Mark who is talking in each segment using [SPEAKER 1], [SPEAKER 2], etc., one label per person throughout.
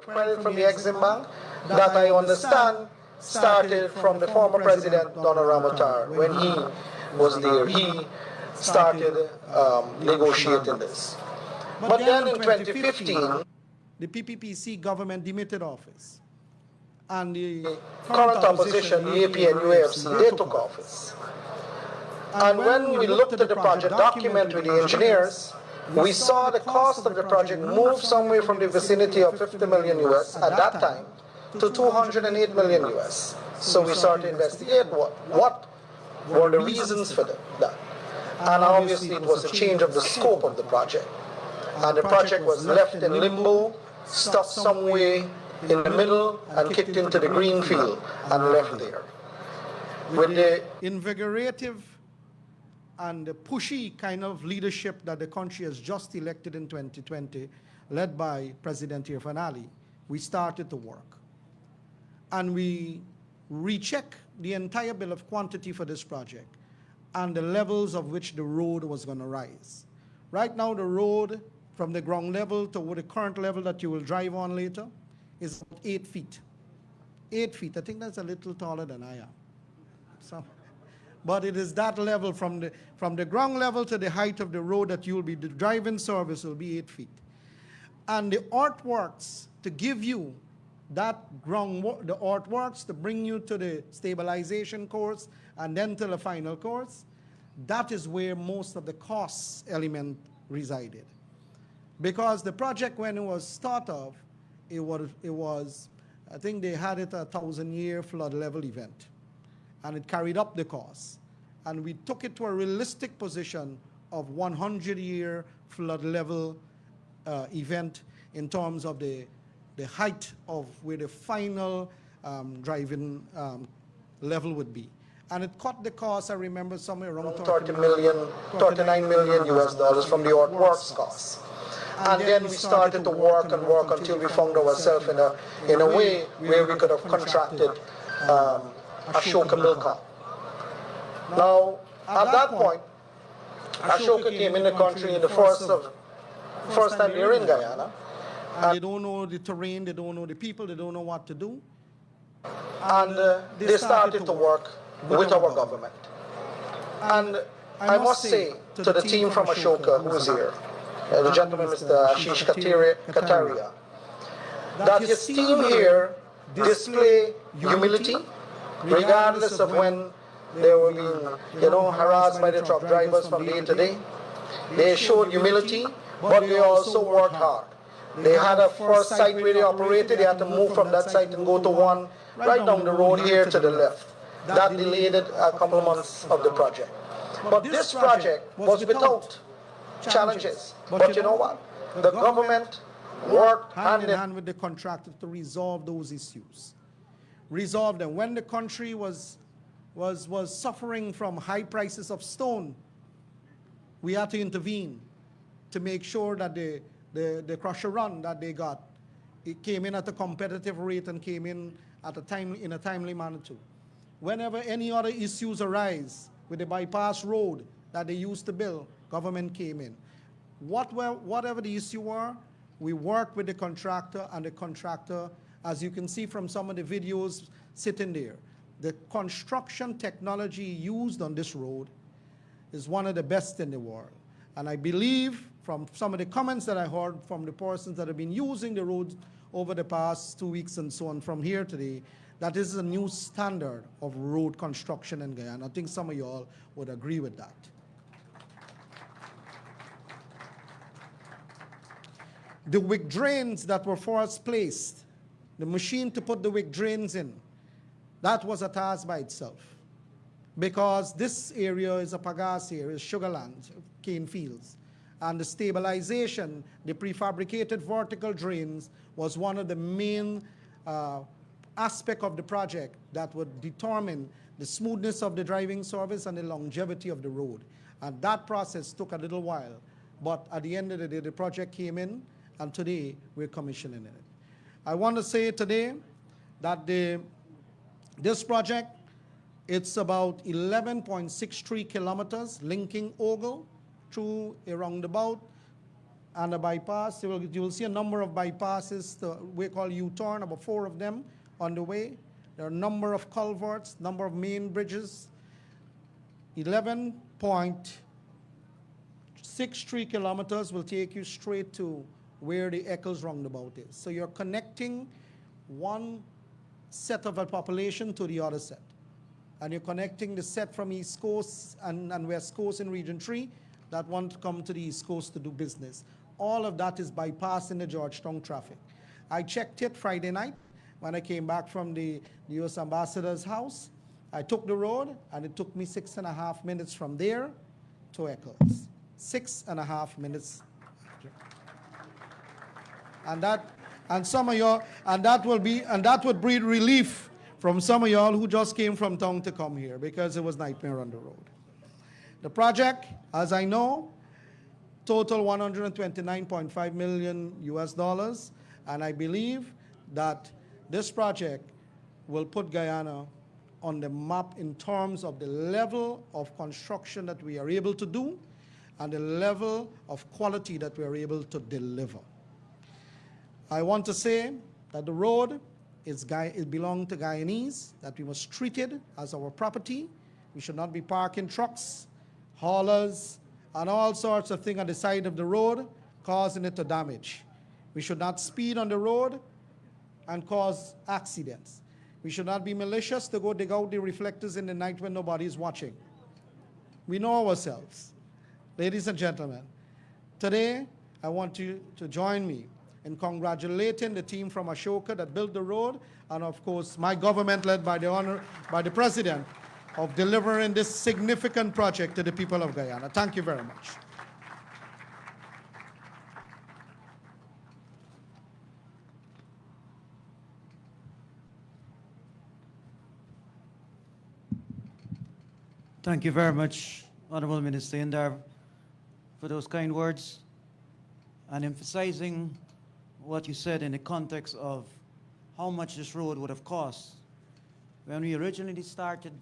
[SPEAKER 1] credit from the Exim Bank that I understand started from the former president, Dr. Irfaan Ali. When he was there, he started negotiating this. But then in 2015,
[SPEAKER 2] the PPPC government demitted office. And the
[SPEAKER 1] current opposition, the AP and UAFC, they took office. And when we looked at the project document with the engineers, we saw the cost of the project move somewhere from the vicinity of 50 million US at that time to 208 million US. So we started to investigate what were the reasons for that. And obviously it was a change of the scope of the project. And the project was left in limbo, stuck somewhere in the middle and kicked into the green field and left there.
[SPEAKER 2] With the invigorative and the pushy kind of leadership that the country has just elected in 2020, led by President Irfaan Ali, we started to work. And we rechecked the entire bill of quantity for this project and the levels of which the road was going to rise. Right now, the road from the ground level to the current level that you will drive on later is 8 feet. 8 feet. I think that's a little taller than I am. So, but it is that level from the ground level to the height of the road that you'll be, the driving service will be 8 feet. And the earthworks to give you that the earthworks to bring you to the stabilization course and then to the final course, that is where most of the cost element resided. Because the project, when it was thought of, it was I think they had it a 1,000-year flood level event. And it carried up the cost. And we took it to a realistic position of 100-year flood level event in terms of the height of where the final driving level would be. And it cut the cost, I remember, somewhere around
[SPEAKER 1] 39 million US dollars from the earthworks cost. And then we started to work and work until we found ourselves in a way where we could have contracted Ashoka Milcom. Now, at that point, Ashoka came in the country in the first time they're in Guyana.
[SPEAKER 2] And they don't know the terrain, they don't know the people, they don't know what to do.
[SPEAKER 1] And they started to work with our government. And I must say to the team from Ashoka who is here, the gentleman, Mr. Ashish Kataria, that his team here display humility, regardless of when they were being, harassed by the truck drivers from day to day. They showed humility, but they also worked hard. They had a first site where they operated. They had to move from that site and go to one right down the road here to the left. That delayed a couple of months of the project. But this project was without challenges. But you know what? The government worked
[SPEAKER 2] hand in hand with the contractor to resolve those issues. Resolve them. When the country was suffering from high prices of stone, we had to intervene to make sure that the crusher run that they got, it came in at a competitive rate and came in at in a timely manner too. Whenever any other issues arise with the bypass road that they used to build, government came in. Whatever the issue were, we worked with the contractor, and the contractor, as you can see from some of the videos sitting there, the construction technology used on this road is one of the best in the world. And I believe from some of the comments that I heard from the persons that have been using the road over the past 2 weeks and so on from here today, that is a new standard of road construction in Guyana. I think some of you all would agree with that. The wick drains that were first placed, the machine to put the wick drains in, that was a task by itself. Because this area is a pagasse area, sugarland, cane fields. And the stabilization, the prefabricated vertical drains was one of the main aspect of the project that would determine the smoothness of the driving service and the longevity of the road. And that process took a little while. But at the end of the day, the project came in, and today we're commissioning it. I want to say today that this project, it's about 11.63 kilometers linking Ogle through a roundabout and a bypass. You will see a number of bypasses, we call U-turn, about 4 of them on the way. There are a number of culverts, number of main bridges. 11.63 kilometers will take you straight to where the Eccles roundabout is. So you're connecting one set of a population to the other set. And you're connecting the set from East Coast and West Coast in Region 3 that want to come to the East Coast to do business. All of that is bypassing the Georgetown traffic. I checked it Friday night when I came back from the U.S. Ambassador's house. I took the road, and it took me 6.5 minutes from there to Eccles. 6.5 minutes. And that would breed relief from some of y'all who just came from town to come here, because it was nightmare on the road. The project, as I know, total $129.5 million US dollars, and I believe that this project will put Guyana on the map in terms of the level of construction that we are able to do and the level of quality that we are able to deliver. I want to say that the road it belongs to Guyanese, that we must treat it as our property. We should not be parking trucks, haulers, and all sorts of things on the side of the road, causing it to damage. We should not speed on the road and cause accidents. We should not be malicious to go dig out the reflectors in the night when nobody is watching. We know ourselves. Ladies and gentlemen, today I want you to join me in congratulating the team from Ashoka that built the road, and of course my government led by the President of delivering this significant project to the people of Guyana. Thank you very much.
[SPEAKER 3] Thank you very much, Honorable Minister Indar, for those kind words and emphasizing what you said in the context of how much this road would have cost. When we originally started,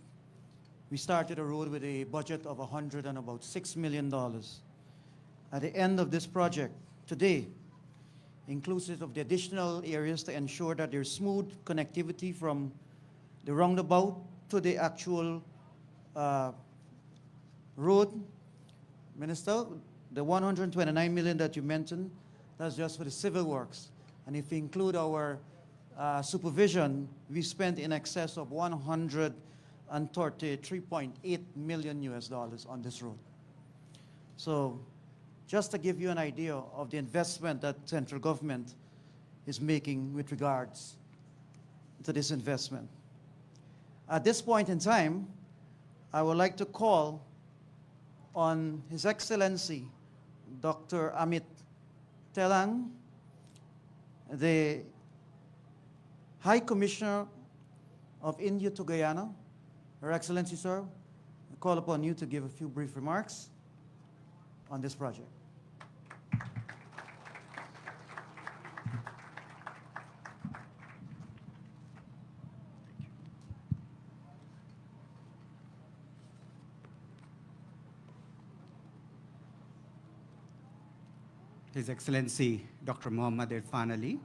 [SPEAKER 3] we started a road with a budget of $6 million. At the end of this project, today, inclusive of the additional areas to ensure that there's smooth connectivity from the roundabout to the actual road, Minister, the $129 million that you mentioned, that's just for the civil works. And if we include our supervision, we spent in excess of $133.8 million US dollars on this road. So just to give you an idea of the investment that central government is making with regards to this investment. At this point in time, I would like to call on His Excellency, Dr. Amit Telang, the High Commissioner of India to Guyana. Her Excellency, sir, I call upon you to give a few brief remarks on this project.
[SPEAKER 4] His Excellency Dr. Irfaan Ali,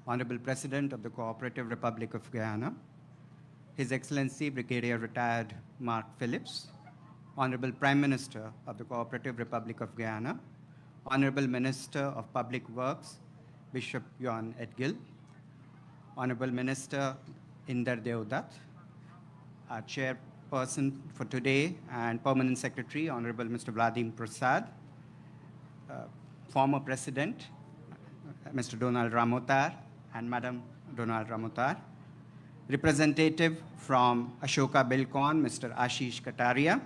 [SPEAKER 4] Honorable President of the Cooperative Republic of Guyana, His Excellency Brigadier Retired Mark Phillips, Honorable Prime Minister of the Cooperative Republic of Guyana, Honorable Minister of Public Works, Bishop Yuan Edgil, Honorable Minister Inder Deodat, our chairperson for today and Permanent Secretary, Honorable Mr. Vladimir Prasad, former President, Mr. Donald Ramotar and Madam Donald Ramotar, representative from Ashoka Bilcon, Mr. Ashish Kataria,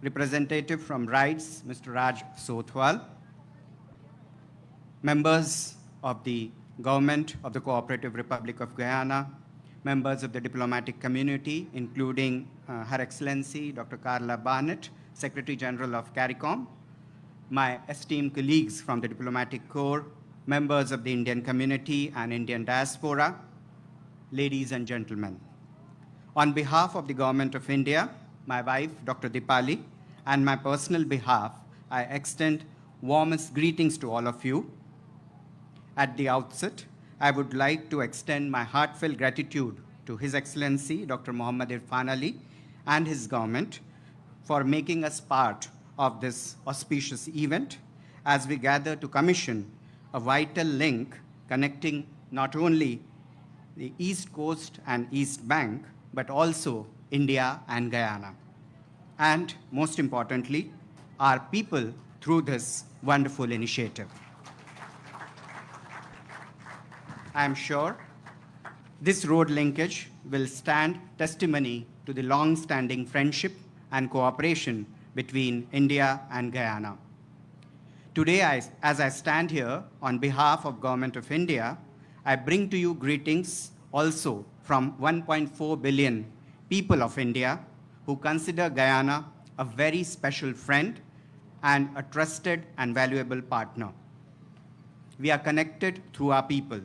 [SPEAKER 4] representative from RITES, Mr. Raj Sothwal, members of the Government of the Cooperative Republic of Guyana, members of the diplomatic community, including Her Excellency Dr. Carla Barnett, Secretary General of CARICOM, my esteemed colleagues from the diplomatic corps, members of the Indian community and Indian diaspora, ladies and gentlemen. On behalf of the Government of India, my wife, Dr. Dipali, and my personal behalf, I extend warmest greetings to all of you. At the outset, I would like to extend my heartfelt gratitude to His Excellency Dr. Muhammad Irfaan Ali and his government for making us part of this auspicious event as we gather to commission a vital link connecting not only the East Coast and East Bank, but also India and Guyana. And most importantly, our people through this wonderful initiative. I am sure this road linkage will stand testimony to the long-standing friendship and cooperation between India and Guyana. Today, as I stand here on behalf of Government of India, I bring to you greetings also from 1.4 billion people of India who consider Guyana a very special friend and a trusted and valuable partner. We are connected through our people.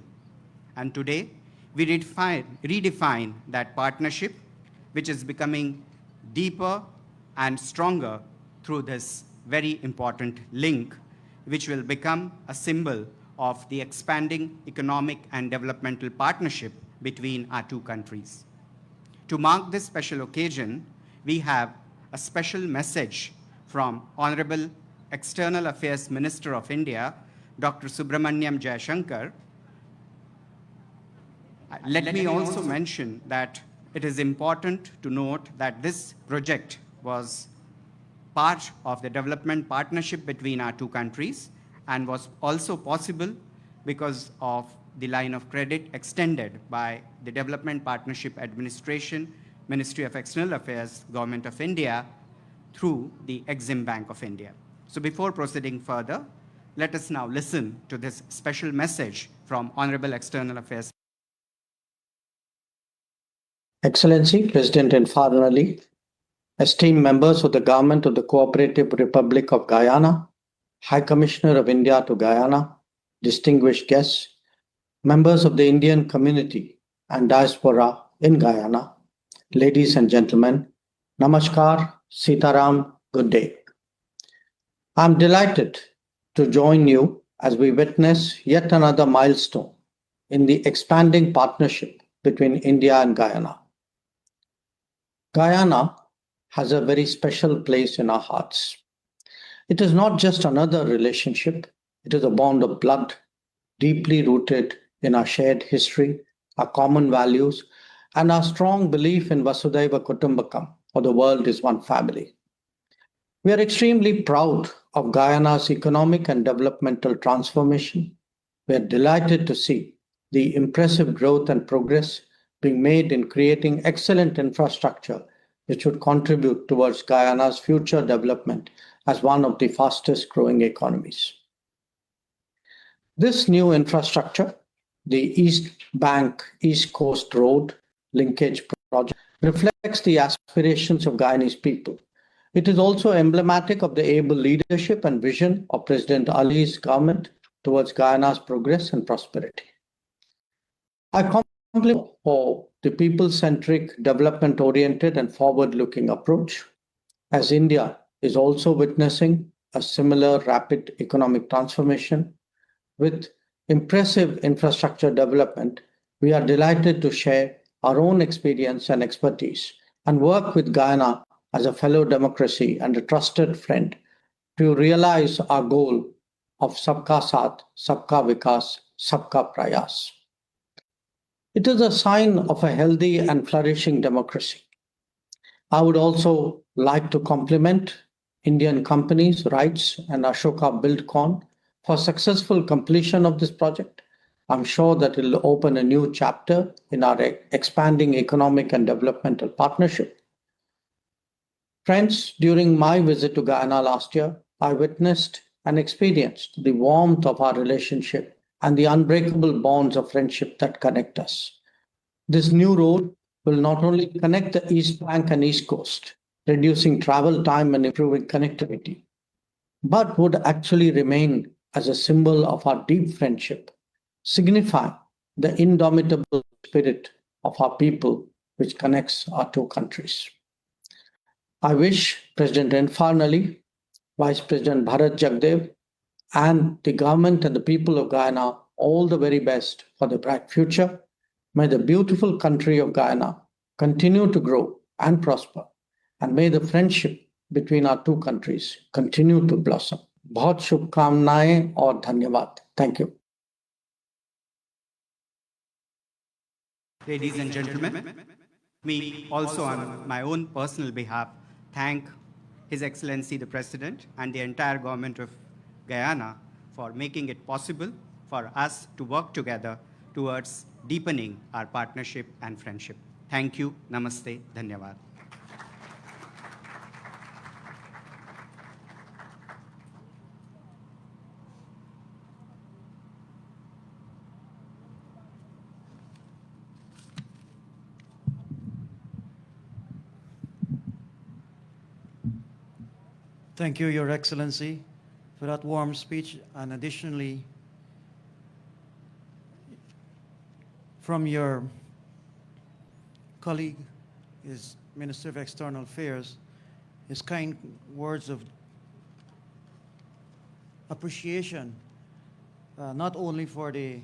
[SPEAKER 4] And today, we redefine that partnership, which is becoming deeper and stronger through this very important link, which will become a symbol of the expanding economic and developmental partnership between our two countries. To mark this special occasion, we have a special message from Honorable External Affairs Minister of India, Dr. Subramaniam Jayashankar. Let me also mention that it is important to note that this project was part of the development partnership between our two countries and was also possible because of the line of credit extended by the Development Partnership Administration, Ministry of External Affairs, Government of India, through the Exim Bank of India. So before proceeding further, let us now listen to this special message from Honorable External Affairs.
[SPEAKER 5] Excellency, President Irfaan Ali, esteemed members of the Government of the Cooperative Republic of Guyana, High Commissioner of India to Guyana, distinguished guests, members of the Indian community and diaspora in Guyana, ladies and gentlemen, Namaskar, Sitaram, good day. I'm delighted to join you as we witness yet another milestone in the expanding partnership between India and Guyana. Guyana has a very special place in our hearts. It is not just another relationship, it is a bond of blood, deeply rooted in our shared history, our common values, and our strong belief in Vasudhaiva Kutumbakam, or the world is one family. We are extremely proud of Guyana's economic and developmental transformation. We are delighted to see the impressive growth and progress being made in creating excellent infrastructure which would contribute towards Guyana's future development as one of the fastest growing economies. This new infrastructure, the East Bank East Coast Road Linkage Project, reflects the aspirations of Guyanese people. It is also emblematic of the able leadership and vision of President Ali's government towards Guyana's progress and prosperity. I compliment for the people-centric, development-oriented and forward-looking approach, as India is also witnessing a similar rapid economic transformation. With impressive infrastructure development, we are delighted to share our own experience and expertise and work with Guyana as a fellow democracy and a trusted friend to realize our goal of Sabka Saath, Sabka Vikas, Sabka Prayas. It is a sign of a healthy and flourishing democracy. I would also like to compliment Indian companies, RITES and Ashoka Buildcon for successful completion of this project. I'm sure that it will open a new chapter in our expanding economic and developmental partnership. Friends, during my visit to Guyana last year, I witnessed and experienced the warmth of our relationship and the unbreakable bonds of friendship that connect us. This new road will not only connect the East Bank and East Coast, reducing travel time and improving connectivity, but would actually remain as a symbol of our deep friendship, signifying the indomitable spirit of our people which connects our two countries. I wish President Irfaan Ali, Vice President Bharat Jagdev, and the government and the people of Guyana all the very best for the bright future. May the beautiful country of Guyana continue to grow and prosper, and may the friendship between our two countries continue to blossom. बहुत शुभकामनाएं और धन्यवाद. Thank you.
[SPEAKER 4] Ladies and gentlemen, me also on my own personal behalf thank His Excellency the President and the entire government of Guyana for making it possible for us to work together towards deepening our partnership and friendship. Thank you. Namaste. Dhanyavad.
[SPEAKER 3] Thank you, Your Excellency, for that warm speech, and additionally, from your colleague, his Minister of External Affairs, his kind words of appreciation, not only for the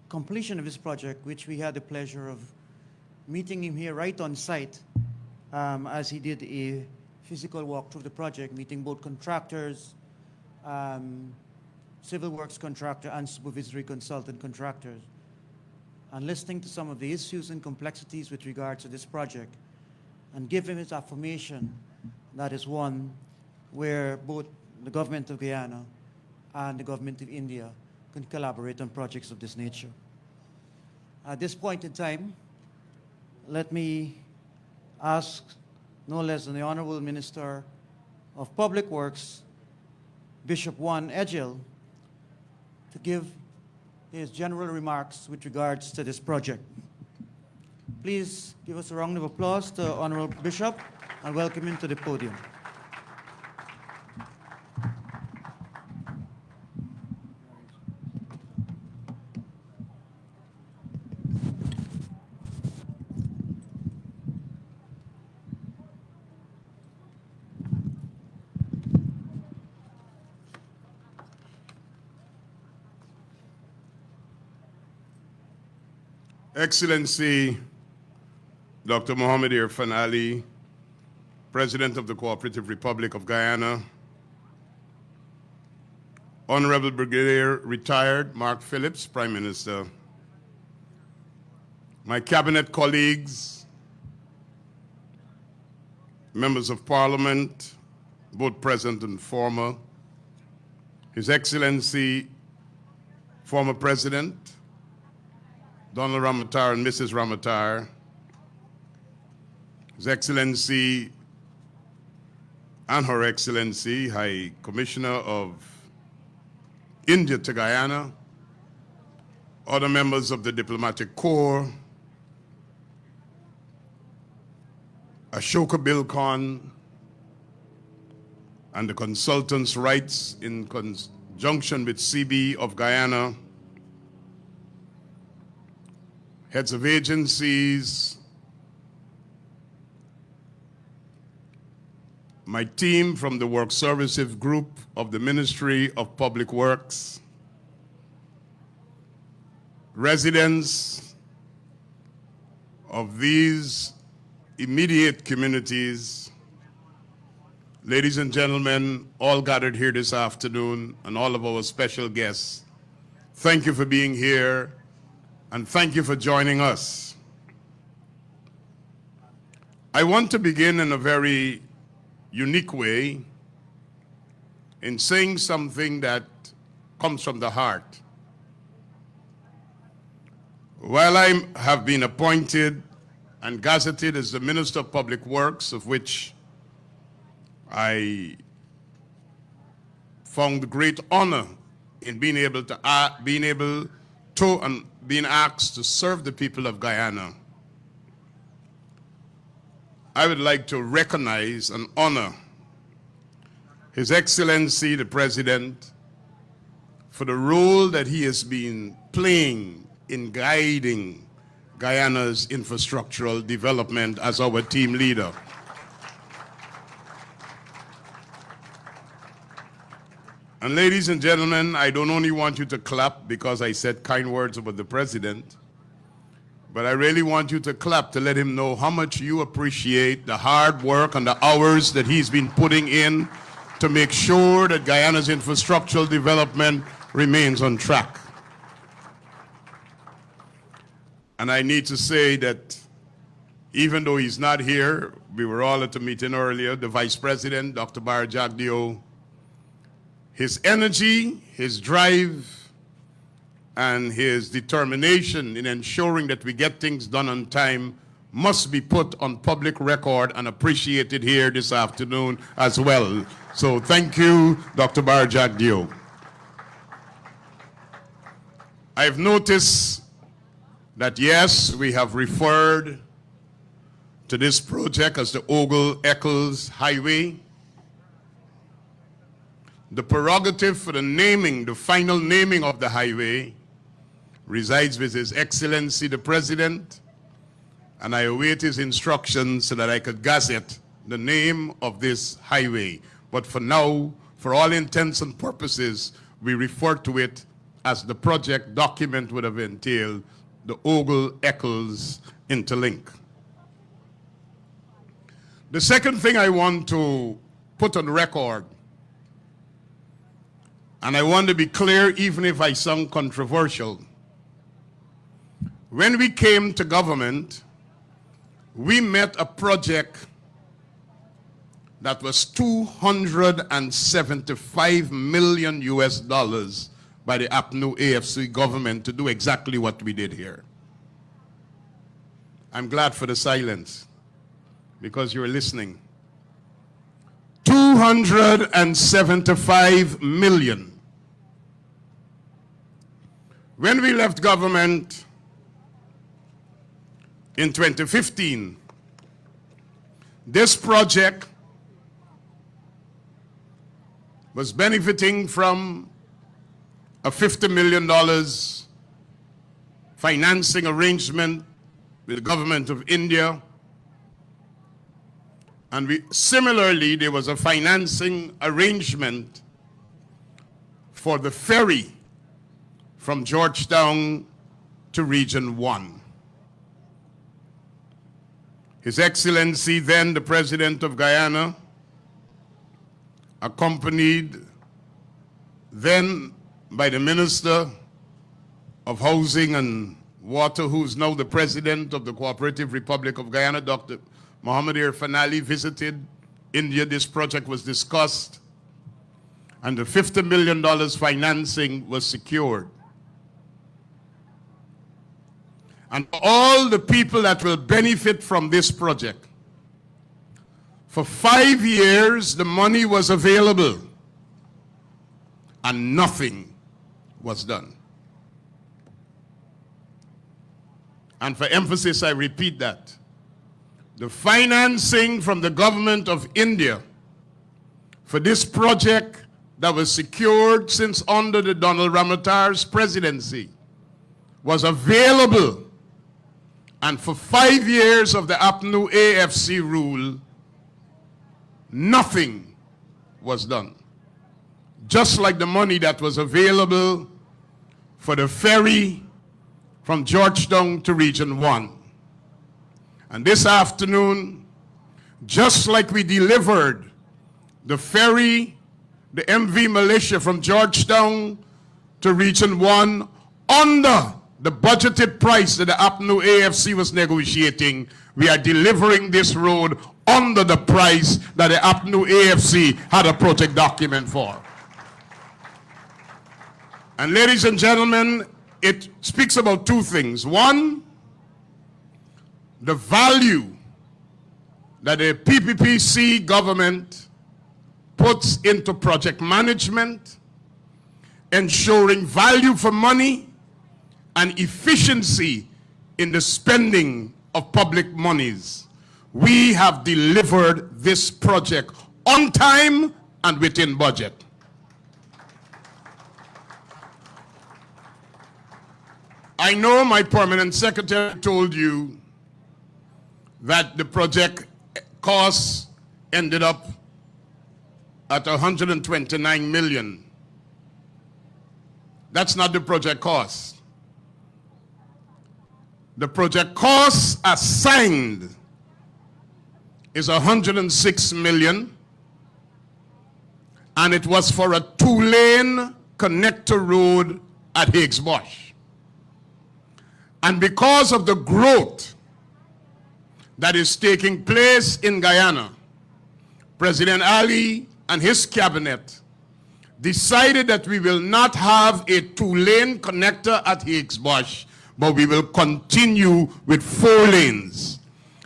[SPEAKER 3] completion of this project, which we had the pleasure of meeting him here right on site, as he did a physical walk through the project, meeting both contractors, civil works contractor and supervisory consultant contractors, and listening to some of the issues and complexities with regards to this project, and give him his affirmation that is one where both the government of Guyana and the government of India can collaborate on projects of this nature. At this point in time, let me ask no less than the Honorable Minister of Public Works, Bishop Juan Eccles, to give his general remarks with regards to this project. Please give us a round of applause to Honorable Bishop and welcome him to the podium.
[SPEAKER 6] Excellency Dr. Irfaan Ali, President of the Cooperative Republic of Guyana, Honorable Brigadier Retired Mark Phillips, Prime Minister, my cabinet colleagues, members of Parliament, both present and former, His Excellency, former President, Donald Ramatar and Mrs. Ramatar, His Excellency and Her Excellency, High Commissioner of India to Guyana, other members of the Diplomatic Corps, Ashoka Bilkon, and the consultants' rights in conjunction with CB of Guyana, heads of agencies, my team from the Work Services Group of the Ministry of Public Works, residents of these immediate communities, ladies and gentlemen, all gathered here this afternoon, and all of our special guests, thank you for being here. And thank you for joining us. I want to begin in a very unique way in saying something that comes from the heart. While I have been appointed and gazetted as the Minister of Public Works, of which I found great honor in being able to and being asked to serve the people of Guyana, I would like to recognize and honor His Excellency the President for the role that he has been playing in guiding Guyana's infrastructural development as our team leader. And ladies and gentlemen, I don't only want you to clap because I said kind words about the president, but I really want you to clap to let him know how much you appreciate the hard work and the hours that he's been putting in to make sure that Guyana's infrastructural development remains on track. And I need to say that even though he's not here, we were all at a meeting earlier, the Vice President, Dr. Jagdeo, his energy, his drive, and his determination in ensuring that we get things done on time must be put on public record and appreciated here this afternoon as well. So thank you, Dr. Jagdeo. I've noticed that yes, we have referred to this project as the Ogle Eccles Highway. The prerogative for the naming, the final naming of the highway, resides with His Excellency the President, and I await his instructions so that I could gazette the name of this highway. But for now, for all intents and purposes, we refer to it as the project document would have entailed, the Ogle Eccles interlink. The second thing I want to put on record, and I want to be clear even if I sound controversial, when we came to government, we met a project that was $275 million by the APNU AFC government to do exactly what we did here. I'm glad for the silence because you're listening. 275 million. When we left government in 2015, this project was benefiting from a $50 million financing arrangement with the government of India. And similarly, there was a financing arrangement for the ferry from Georgetown to Region 1. His Excellency, then the President of Guyana, accompanied then by the Minister of Housing and Water, who's now the President of the Cooperative Republic of Guyana, Dr. Irfaan Ali, visited India. This project was discussed, and the $50 million financing was secured. And all the people that will benefit from this project, for 5 years, the money was available, and nothing was done. And for emphasis, I repeat that. The financing from the government of India for this project that was secured since under the Donald Ramatar's presidency was available. And for 5 years of the APNU AFC rule, nothing was done. Just like the money that was available for the ferry from Georgetown to Region 1. And this afternoon, just like we delivered the ferry, the MV Militia from Georgetown to Region 1 under the budgeted price that the APNU AFC was negotiating, we are delivering this road under the price that the APNU AFC had a project document for. And ladies and gentlemen, it speaks about two things. One, the value that the PPPC government puts into project management, ensuring value for money and efficiency in the spending of public monies. We have delivered this project on time and within budget. I know my permanent secretary told you that the project costs ended up at $129 million. That's not the project cost. The project cost assigned is 106 million, and it was for a 2-lane connector road at Higgs Bush. And because of the growth that is taking place in Guyana, President Ali and his cabinet decided that we will not have a 2-lane connector at Higgs Bush, but we will continue with 4 lanes.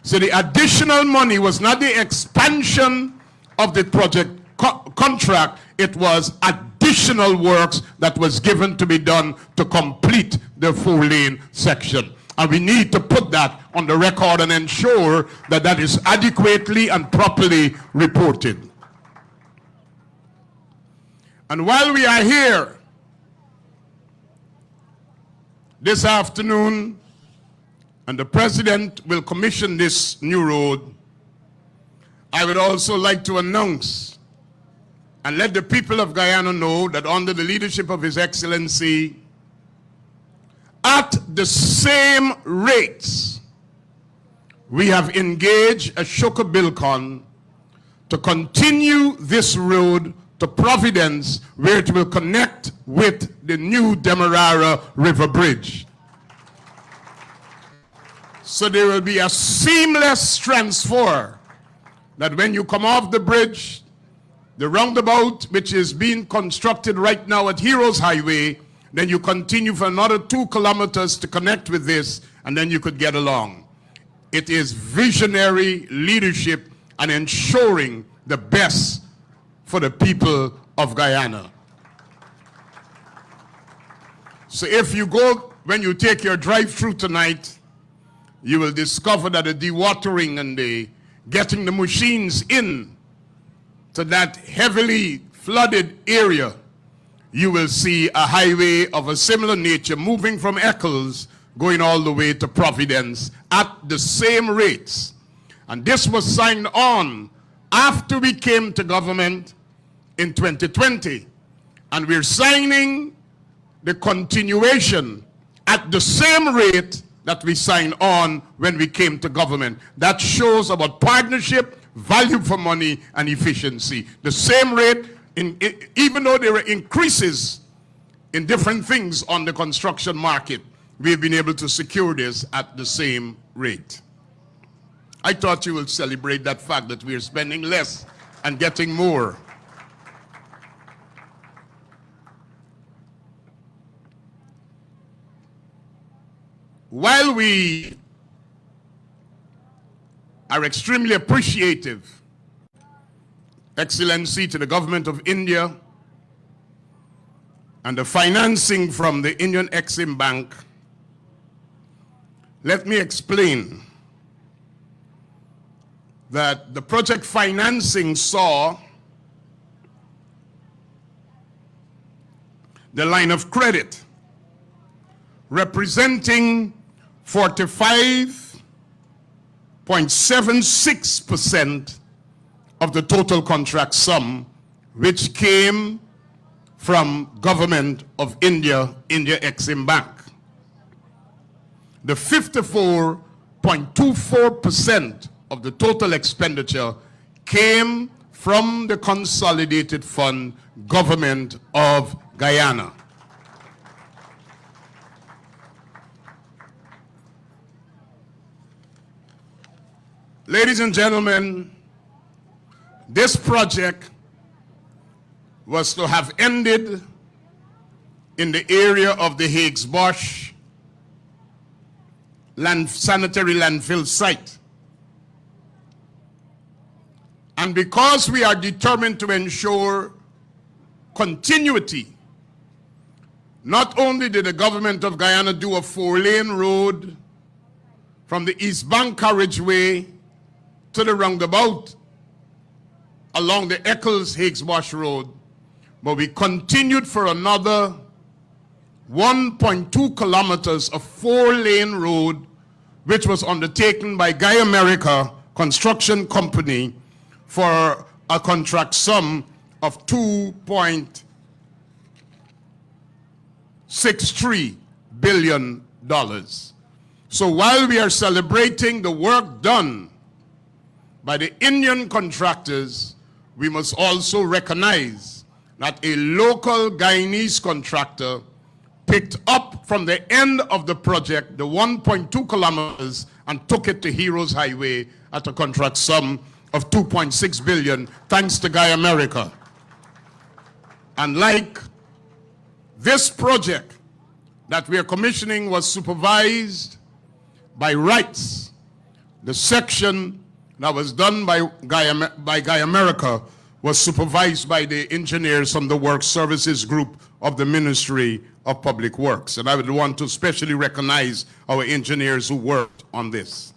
[SPEAKER 6] So the additional money was not the expansion of the project contract, it was additional works that was given to be done to complete the 4-lane section. And we need to put that on the record and ensure that that is adequately and properly reported. And while we are here this afternoon, and the President will commission this new road, I would also like to announce and let the people of Guyana know that under the leadership of His Excellency, at the same rates, we have engaged Ashoka Bilcon to continue this road to Providence, where it will connect with the new Demerara River Bridge. So there will be a seamless transfer, that when you come off the bridge, the roundabout which is being constructed right now at Heroes Highway, then you continue for another 2 kilometers to connect with this, and then you could get along. It is visionary leadership and ensuring the best for the people of Guyana. So if you go, when you take your drive-through tonight, you will discover that the dewatering and the getting the machines in to that heavily flooded area, you will see a highway of a similar nature moving from Eccles going all the way to Providence at the same rates. And this was signed on after we came to government in 2020. And we're signing the continuation at the same rate that we signed on when we came to government. That shows about partnership, value for money, and efficiency. The same rate, even though there were increases in different things on the construction market, we've been able to secure this at the same rate. I thought you would celebrate that fact that we are spending less and getting more. While we are extremely appreciative, Excellency, to the government of India and the financing from the Indian Exim Bank, let me explain that the project financing saw the line of credit representing 45.76% of the total contract sum, which came from government of India, India Exim Bank. The 54.24% of the total expenditure came from the Consolidated Fund, Government of Guyana. Ladies and gentlemen, this project was to have ended in the area of the Higgs Bush sanitary landfill site. And because we are determined to ensure continuity, not only did the government of Guyana do a 4-lane road from the East Bank carriageway to the roundabout along the Eccles Higgs Bush Road, but we continued for another 1.2 kilometers of 4-lane road, which was undertaken by Guy America Construction Company for a contract sum of $1.63 billion. So while we are celebrating the work done by the Indian contractors, we must also recognize that a local Guyanese contractor picked up from the end of the project the 1.2 kilometers and took it to Heroes Highway at a contract sum of $2.6 billion, thanks to Guy America. And like this project that we are commissioning was supervised by Rights, the section that was done by Guy America was supervised by the engineers from the Work Services Group of the Ministry of Public Works. And I would want to especially recognize our engineers who worked on this.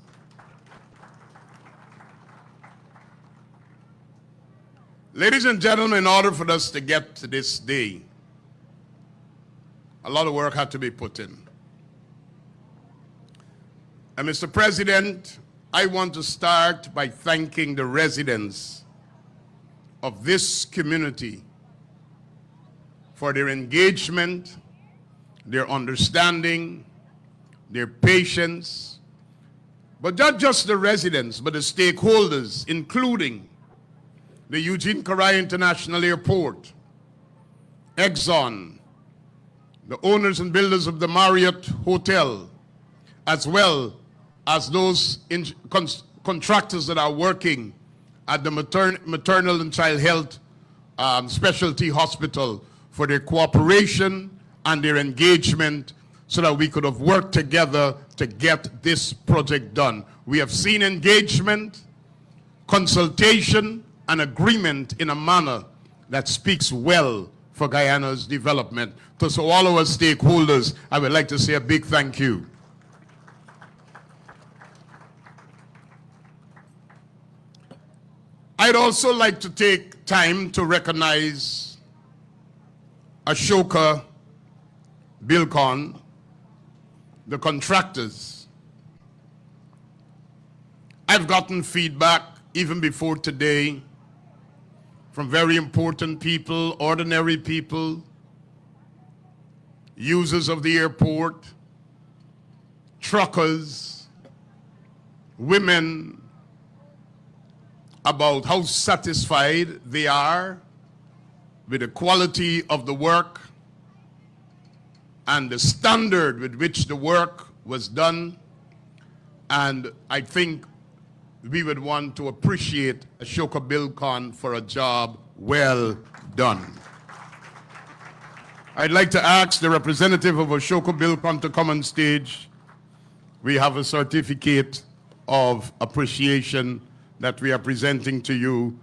[SPEAKER 6] Ladies and gentlemen, in order for us to get to this day, a lot of work had to be put in. And Mr. President, I want to start by thanking the residents of this community for their engagement, their understanding, their patience, but not just the residents, but the stakeholders, including the Eugene Carré International Airport, Exxon, the owners and builders of the Marriott Hotel, as well as those contractors that are working at the maternal and child health specialty hospital for their cooperation and their engagement so that we could have worked together to get this project done. We have seen engagement, consultation, and agreement in a manner that speaks well for Guyana's development. So all our stakeholders, I would like to say a big thank you. I'd also like to take time to recognize Ashoka Bilcon, the contractors. I've gotten feedback even before today from very important people, ordinary people, users of the airport, truckers, women, about how satisfied they are with the quality of the work and the standard with which the work was done. And I think we would want to appreciate Ashoka Bilcon for a job well done. I'd like to ask the representative of Ashoka Bilcon to come on stage. We have a certificate of appreciation that we are presenting to you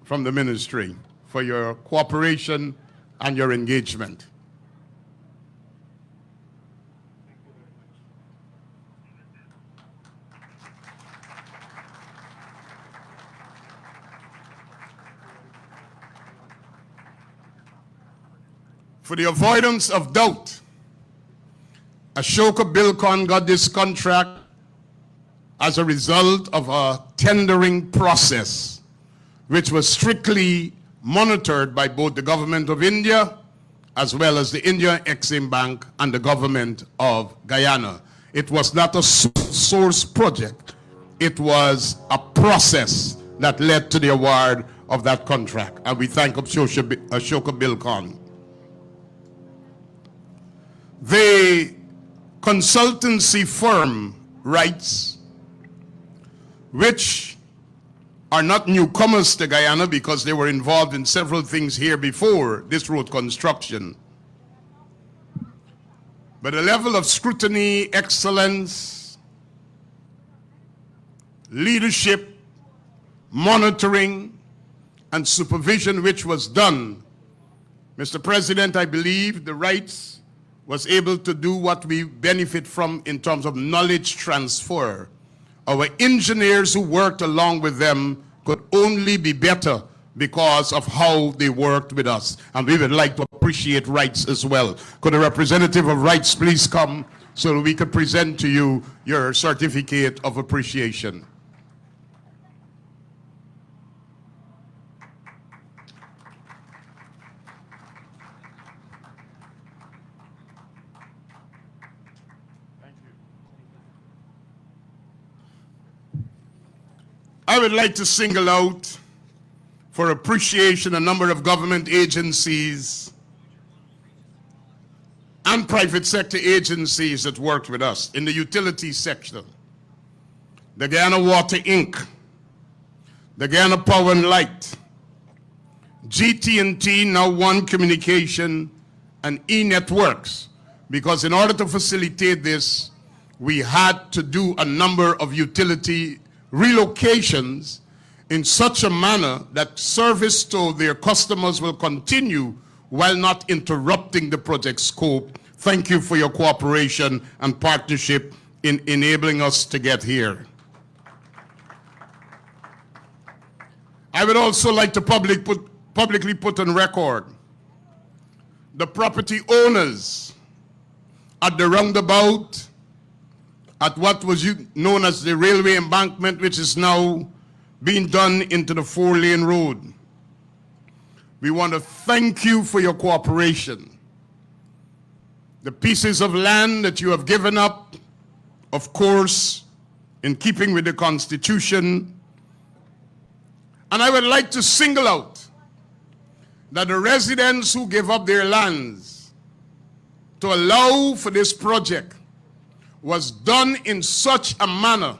[SPEAKER 6] from the ministry for your cooperation and your engagement. For the avoidance of doubt, Ashoka Bilcon got this contract as a result of a tendering process which was strictly monitored by both the government of India as well as the India Exim Bank and the government of Guyana. It was not a source project. It was a process that led to the award of that contract. And we thank Ashoka Bilcon. The consultancy firm Rights, which are not newcomers to Guyana because they were involved in several things here before this road construction. But the level of scrutiny, excellence, leadership, monitoring, and supervision which was done, Mr. President, I believe the Rights was able to do what we benefit from in terms of knowledge transfer. Our engineers who worked along with them could only be better because of how they worked with us. And we would like to appreciate Rights as well. Could a representative of Rights please come so that we could present to you your certificate of appreciation. I would like to single out for appreciation a number of government agencies and private sector agencies that worked with us in the utility sector. The Guyana Water Inc., the Guyana Power and Light, GT&T, now One Communication, and E-Networks, because in order to facilitate this, we had to do a number of utility relocations in such a manner that service to their customers will continue while not interrupting the project scope. Thank you for your cooperation and partnership in enabling us to get here. I would also like to publicly put on record the property owners at the roundabout at what was known as the railway embankment, which is now being done into the 4-lane road. We want to thank you for your cooperation. The pieces of land that you have given up, of course, in keeping with the Constitution. And I would like to single out that the residents who gave up their lands to allow for this project was done in such a manner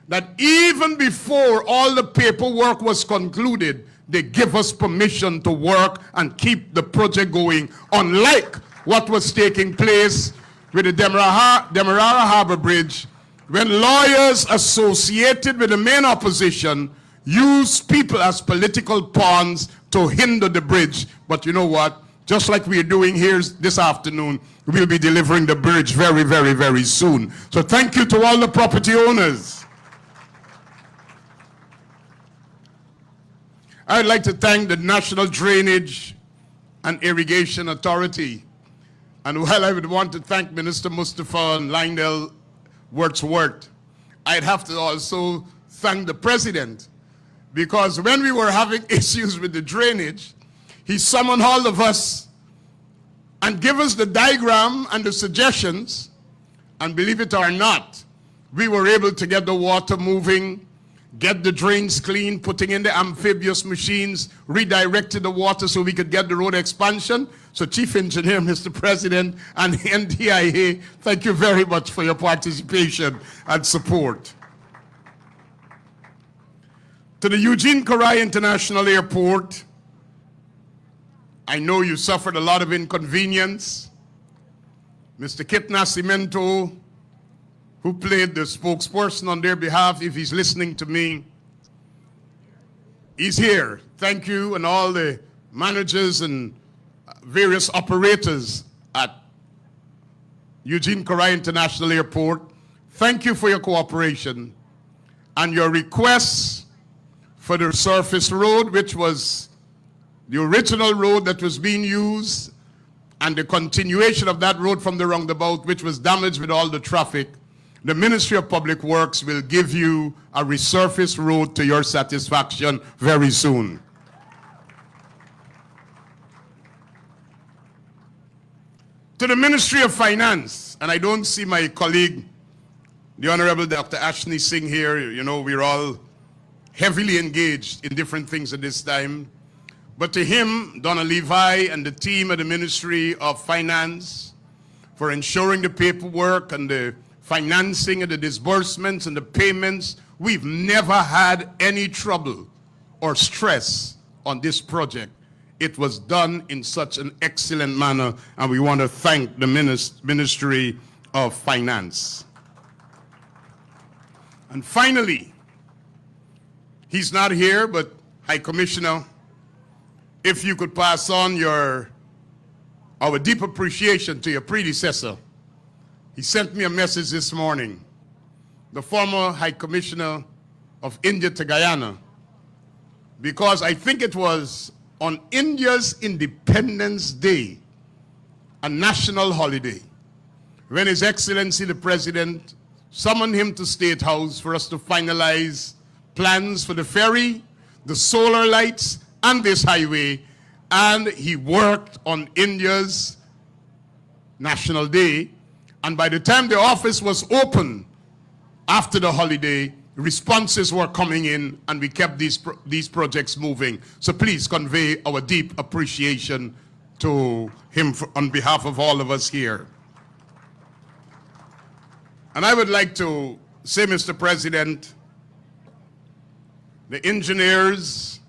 [SPEAKER 6] that even before all the paperwork was concluded, they give us permission to work and keep the project going, unlike what was taking place with the Demerara River Bridge, when lawyers associated with the main opposition used people as political pawns to hinder the bridge. But you know what? Just like we are doing here this afternoon, we'll be delivering the bridge very, very, very soon. So thank you to all the property owners. I'd like to thank the National Drainage and Irrigation Authority. And while I would want to thank Minister Mustafa and Lionel Wordsworth, I'd have to also thank the President, because when we were having issues with the drainage, he summoned all of us and gave us the diagram and the suggestions, and believe it or not, we were able to get the water moving, get the drains clean, putting in the amphibious machines, redirected the water so we could get the road expansion. So Chief Engineer, Mr. President, and the NDIA, thank you very much for your participation and support. To the Eugene Corai International Airport, I know you suffered a lot of inconvenience. Mr. Kit Nascimento, who played the spokesperson on their behalf, if he's listening to me, he's here. Thank you, and all the managers and various operators at Eugene Corai International Airport. Thank you for your cooperation and your requests for the surface road, which was the original road that was being used, and the continuation of that road from the roundabout, which was damaged with all the traffic. The Ministry of Public Works will give you a resurfaced road to your satisfaction very soon. To the Ministry of Finance, and I don't see my colleague, the Honorable Dr. Ashney Singh here. You know, we're all heavily engaged in different things at this time. But to him, Donna Levi, and the team at the Ministry of Finance for ensuring the paperwork and the financing and the disbursements and the payments, we've never had any trouble or stress on this project. It was done in such an excellent manner, and we want to thank the Ministry of Finance. And finally, he's not here, but High Commissioner, if you could pass on our deep appreciation to your predecessor. He sent me a message this morning. The former High Commissioner of India to Guyana, because I think it was on India's Independence Day, a national holiday, when His Excellency the President summoned him to State House for us to finalize plans for the ferry, the solar lights, and this highway, and he worked on India's National Day. And by the time the office was open after the holiday, responses were coming in, and we kept these projects moving. So please convey our deep appreciation to him on behalf of all of us here. And I would like to say, Mr. President, the engineers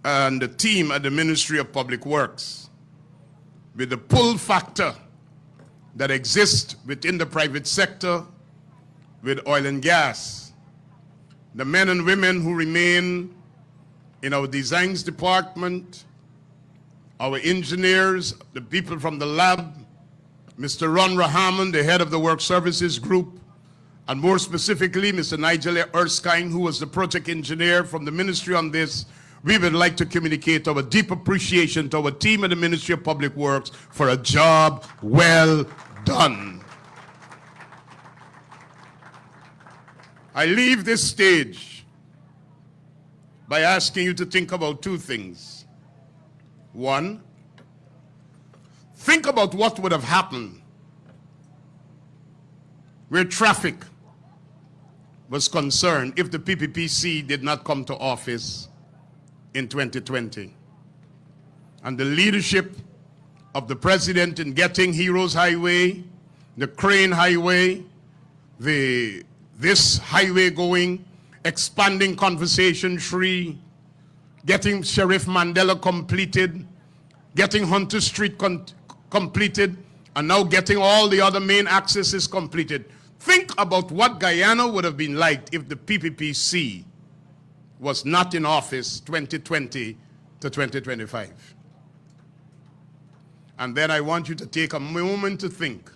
[SPEAKER 6] and the team at the Ministry of Public Works, with the pull factor that exists within the private sector with oil and gas, the men and women who remain in our designs department, our engineers, the people from the lab, Mr. Ron Rahaman, the head of the Work Services Group, and more specifically, Mr. Nigel Erskine, who was the project engineer from the ministry on this. We would like to communicate our deep appreciation to our team at the Ministry of Public Works for a job well done. I leave this stage by asking you to think about two things. One, think about what would have happened where traffic was concerned if the PPPC did not come to office in 2020. And the leadership of the president in getting Heroes Highway, the Crane Highway, this highway going, expanding Conversation Tree, getting Sheriff Mandela completed, getting Hunter Street completed, and now getting all the other main accesses completed. Think about what Guyana would have been like if the PPPC was not in office 2020 to 2025. And then I want you to take a moment to think.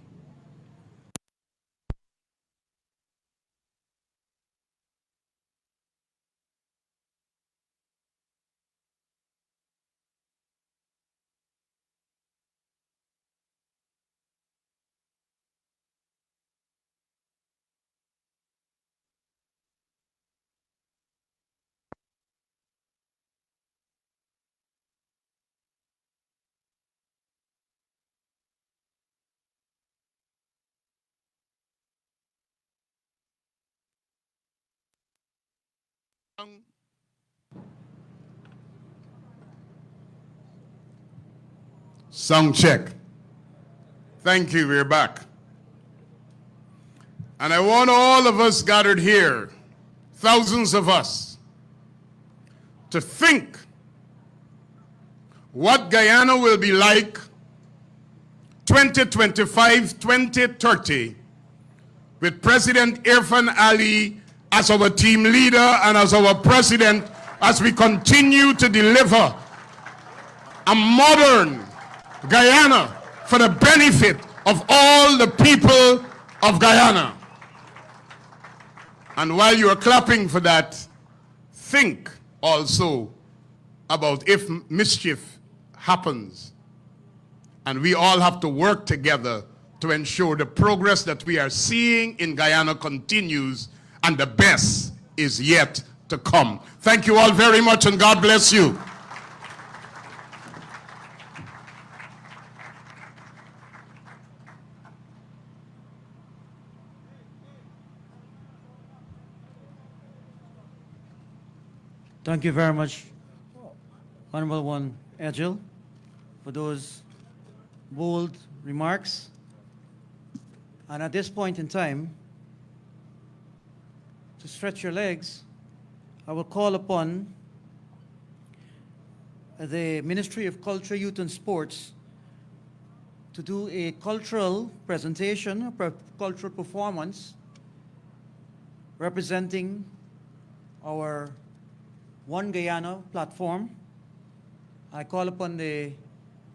[SPEAKER 6] Sound check. Thank you, we're back. And I want all of us gathered here, thousands of us, to think what Guyana will be like 2025, 2030, with President Irfaan Ali as our team leader and as our president, as we continue to deliver a modern Guyana for the benefit of all the people of Guyana. And while you are clapping for that, think also about if mischief happens, and we all have to work together to ensure the progress that we are seeing in Guyana continues, and the best is yet to come. Thank you all very much, and God bless you.
[SPEAKER 3] Thank you very much, Honorable One Eccles, for those bold remarks. And at this point in time, to stretch your legs, I will call upon the Ministry of Culture, Youth and Sports to do a cultural presentation, a cultural performance representing our One Guyana platform. I call upon the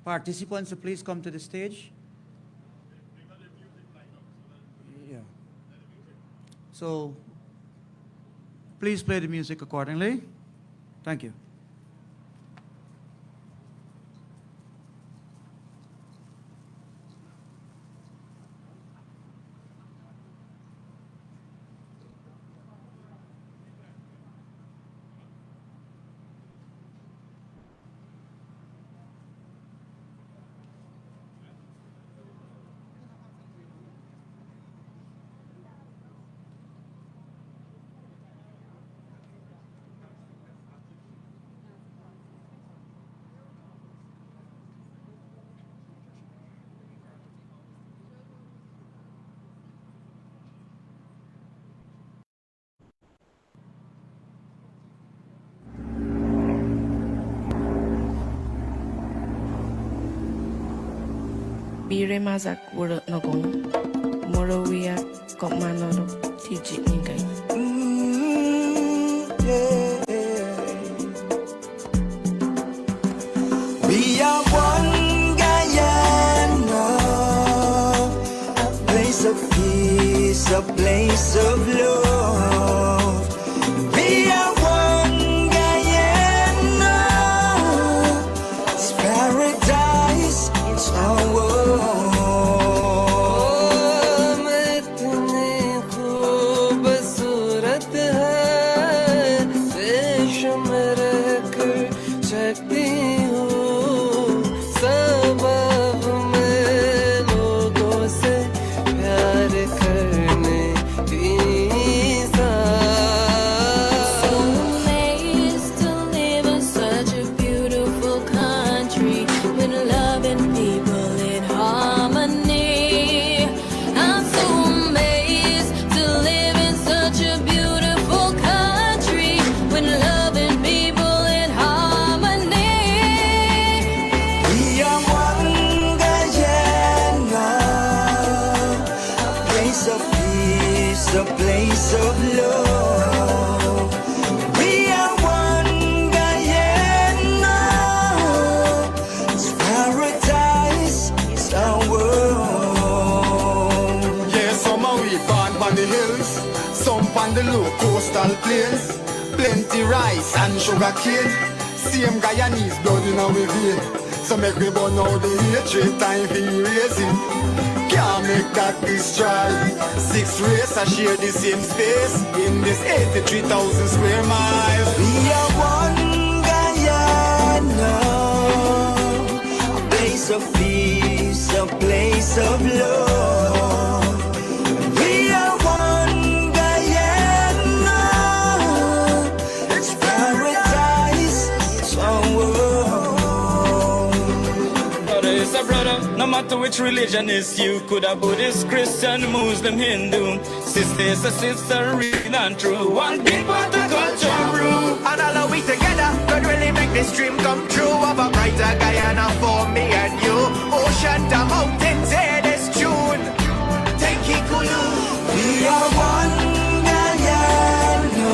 [SPEAKER 3] participants to please come to the stage. Yeah. So please play the music accordingly. Thank you.
[SPEAKER 7] bire mazak wuro nogong morowia komanodo tiji ningai.
[SPEAKER 8] We are one Guyana, a place of peace, a place of love. We are one Guyana, it's paradise, it's our world. A place of love. We are one Guyana, it's paradise, it's our world.
[SPEAKER 9] Yeah, some are we born on the hills, some on the low coastal plains. Plenty rice and sugar cane, same Guyanese blood in our vein. So make we burn out the hatred, time for erasing. Can't make that destroy. 6 races are share the same space in this 83,000 square miles.
[SPEAKER 8] We are one Guyana, a place of peace, a place of love. We are one Guyana, it's paradise, it's our world.
[SPEAKER 10] Brother is a brother, no matter which religion is you. Could a Buddhist, Christian, Muslim, Hindu. Sister is a sister, real and true. One big part of culture brew.
[SPEAKER 8] And all of we together could really make this dream come true. Of a brighter Guyana for me and you. Ocean to mountains, hear this tune. Take it cool. We are one Guyana,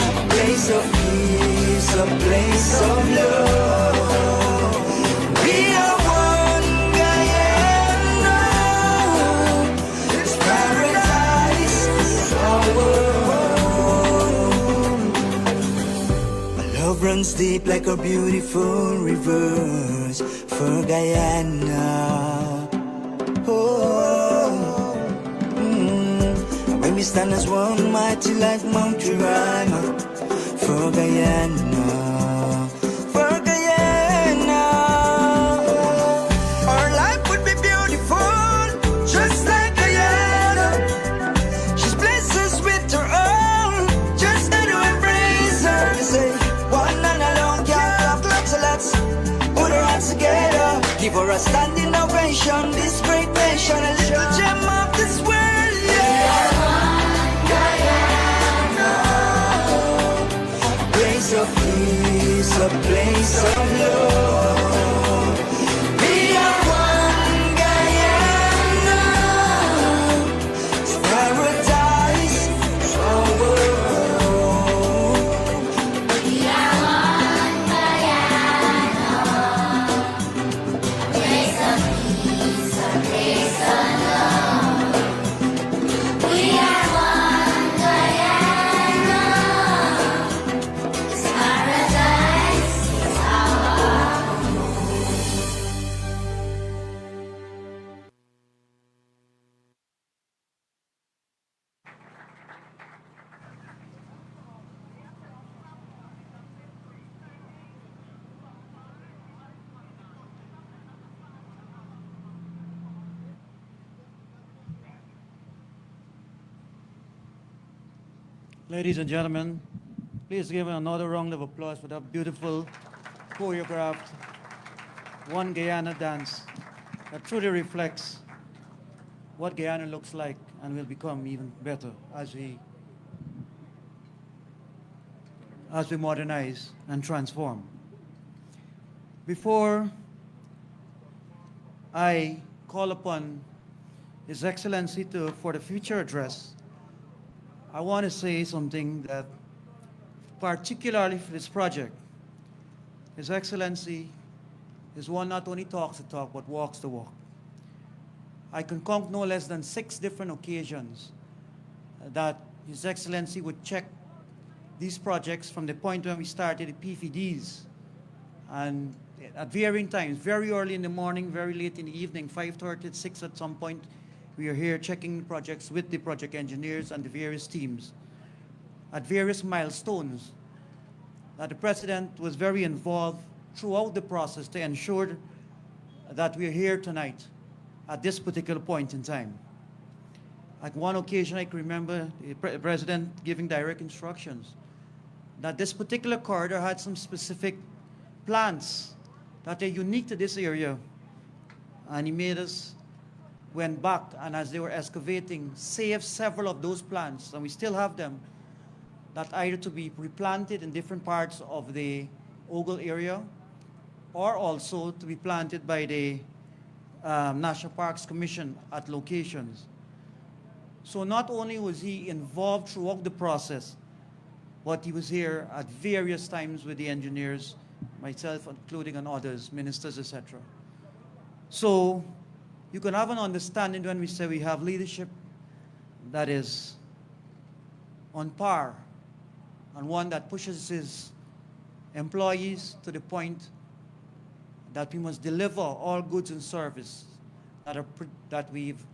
[SPEAKER 8] a place of peace, a place of love. We are one Guyana, it's paradise, it's our world. My love runs deep like a beautiful rivers for Guyana. Oh, and when we stand as one, mighty like Mount Uriah for Guyana. For Guyana, our life would be beautiful, just like Guyana. She's blessed us with her own, just got to embrace her. They say, one and alone can't clap, so let's put our hands together. Give her a standing ovation, this great nation, a little gem of this world. Place of peace, a place of love. We are one Guyana, it's paradise, it's our world. We are one Guyana, a place of peace, a place of love. We are one Guyana, it's paradise, it's our
[SPEAKER 3] Ladies and gentlemen, please give another round of applause for that beautiful choreographed One Guyana dance that truly reflects what Guyana looks like and will become even better as we modernize and transform. Before I call upon His Excellency for the future address. I want to say something that, particularly for this project, His Excellency is one not only talks the talk, but walks the walk. I can count no less than 6 different occasions that His Excellency would check these projects from the point when we started the PVDs, and at varying times, very early in the morning, very late in the evening, 5:30, 6 at some point, we are here checking the projects with the project engineers and the various teams at various milestones, that the President was very involved throughout the process to ensure that we are here tonight at this particular point in time. At one occasion, I can remember the President giving direct instructions that this particular corridor had some specific plants that are unique to this area. And he made us, went back, and as they were excavating, saved several of those plants, and we still have them, that either to be replanted in different parts of the Ogle area, or also to be planted by the National Parks Commission at locations. So not only was he involved throughout the process, but he was here at various times with the engineers, myself including, and others, ministers, etc. So you can have an understanding when we say we have leadership that is on par, and one that pushes his employees to the point that we must deliver all goods and service that we've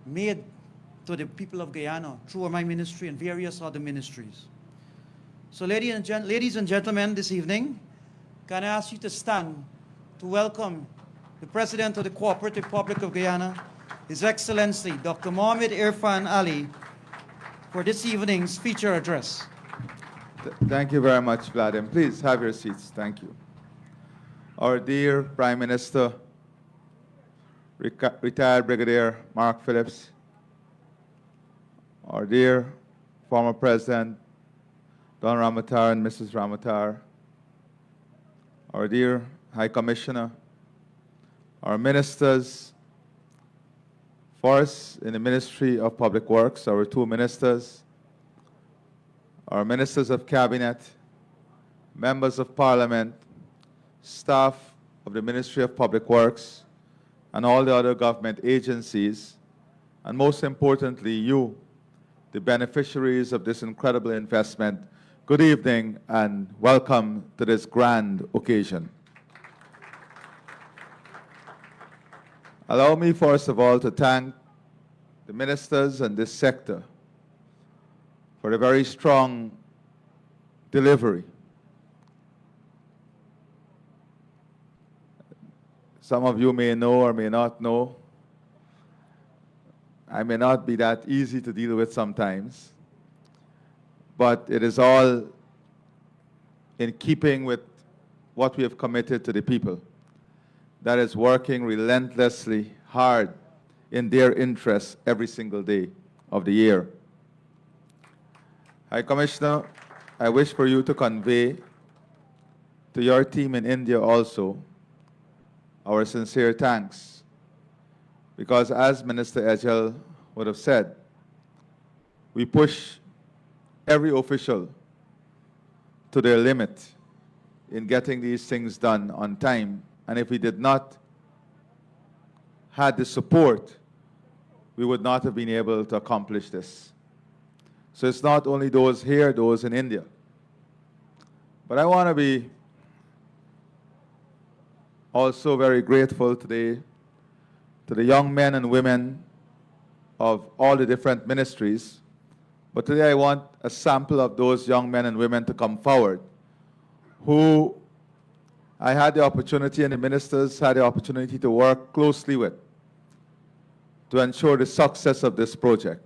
[SPEAKER 3] made to the people of Guyana through my ministry and various other ministries. So ladies and gentlemen, this evening, can I ask you to stand to welcome the President of the Cooperative Republic of Guyana, His Excellency Dr. Dr Irfaan Ali, for this evening's feature address.
[SPEAKER 11] Thank you very much, Vladimir. Please have your seats. Thank you. Our dear Prime Minister, retired Brigadier Mark Phillips, our dear former President, Don Ramatar and Mrs. Ramatar, our dear High Commissioner, our ministers, first in the Ministry of Public Works, our 2 ministers, our ministers of cabinet, members of parliament, staff of the Ministry of Public Works, and all the other government agencies, and most importantly, you, the beneficiaries of this incredible investment. Good evening and welcome to this grand occasion. Allow me first of all to thank the ministers and this sector for a very strong delivery. Some of you may know or may not know, I may not be that easy to deal with sometimes, but it is all in keeping with what we have committed to the people. That is working relentlessly hard in their interests every single day of the year. High Commissioner, I wish for you to convey to your team in India also our sincere thanks, because as Minister Eccles would have said, we push every official to their limit in getting these things done on time, and if we did not have the support, we would not have been able to accomplish this. So it's not only those here, those in India. But I want to be also very grateful today to the young men and women of all the different ministries. But today I want a sample of those young men and women to come forward who I had the opportunity, and the ministers had the opportunity to work closely with to ensure the success of this project.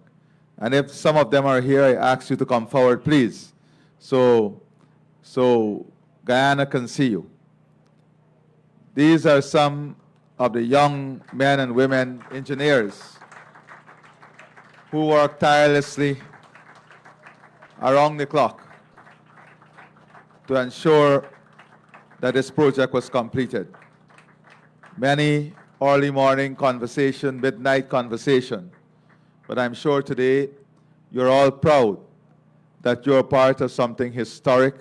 [SPEAKER 11] And if some of them are here, I ask you to come forward, please, so Guyana can see you. These are some of the young men and women engineers who work tirelessly around the clock to ensure that this project was completed. Many early morning conversation, midnight conversation. But I'm sure today you're all proud that you're part of something historic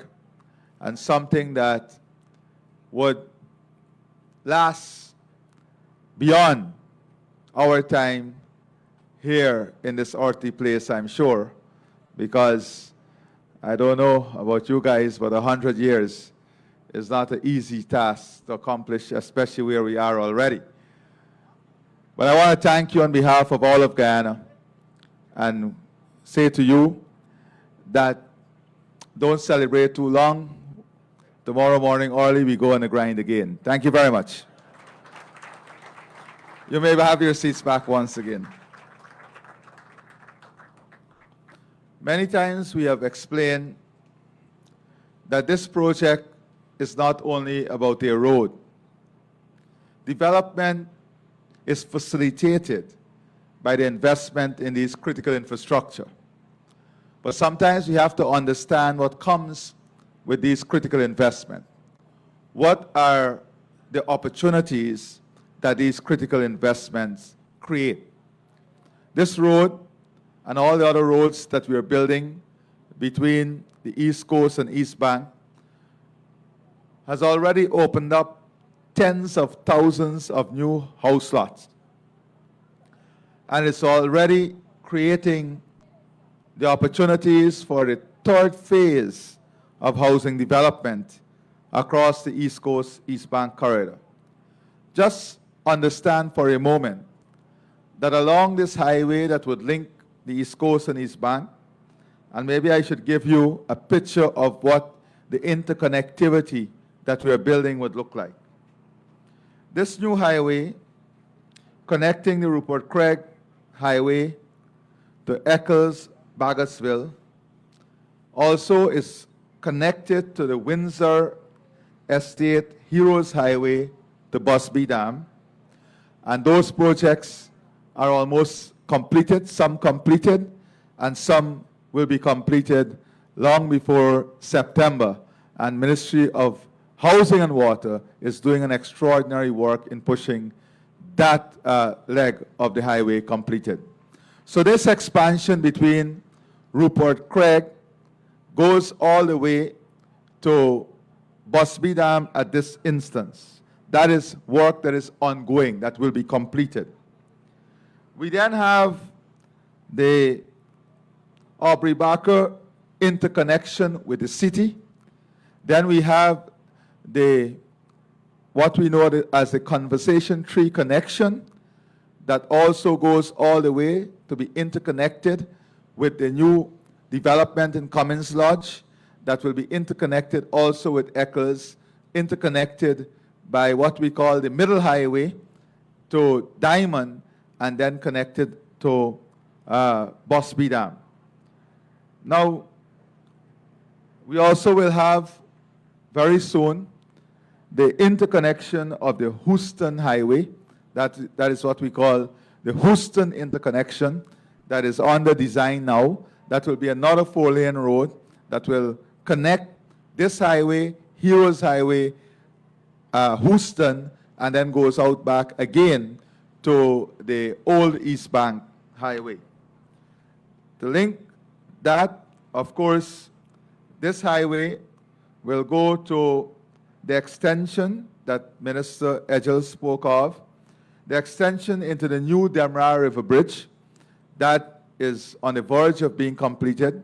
[SPEAKER 11] and something that would last beyond our time here in this earthly place, I'm sure, because I don't know about you guys, but 100 years is not an easy task to accomplish, especially where we are already. But I want to thank you on behalf of all of Guyana and say to you that don't celebrate too long. Tomorrow morning early, we go on the grind again. Thank you very much. You may have your seats back once again. Many times we have explained that this project is not only about a road. Development is facilitated by the investment in these critical infrastructure. But sometimes we have to understand what comes with these critical investments. What are the opportunities that these critical investments create? This road and all the other roads that we are building between the East Coast and East Bank has already opened up tens of thousands of new house lots. And it's already creating the opportunities for the third phase of housing development across the East Coast, East Bank corridor. Just understand for a moment that along this highway that would link the East Coast and East Bank, and maybe I should give you a picture of what the interconnectivity that we are building would look like. This new highway connecting the Rupert Craig Highway to Eccles, Baggersville, also is connected to the Windsor Estate Heroes Highway to Busby Dam. And those projects are almost completed, some completed, and some will be completed long before September. And Ministry of Housing and Water is doing an extraordinary work in pushing that leg of the highway completed. So this expansion between Rupert Craig goes all the way to Busby Dam at this instance. That is work that is ongoing, that will be completed. We then have the Aubrey Barker interconnection with the city. Then we have what we know as the Conversation Tree connection that also goes all the way to be interconnected with the new development in Cummins Lodge that will be interconnected also with Eccles, interconnected by what we call the Middle Highway to Diamond, and then connected to Busby Dam. Now, we also will have very soon the interconnection of the Houston Highway. That is what we call the Houston interconnection that is under design now. That will be another 4-lane road that will connect this highway, Heroes Highway, Houston, and then goes out back again to the old East Bank Highway. To link that, of course, this highway will go to the extension that Minister Eccles spoke of, the extension into the new Demerara River Bridge that is on the verge of being completed.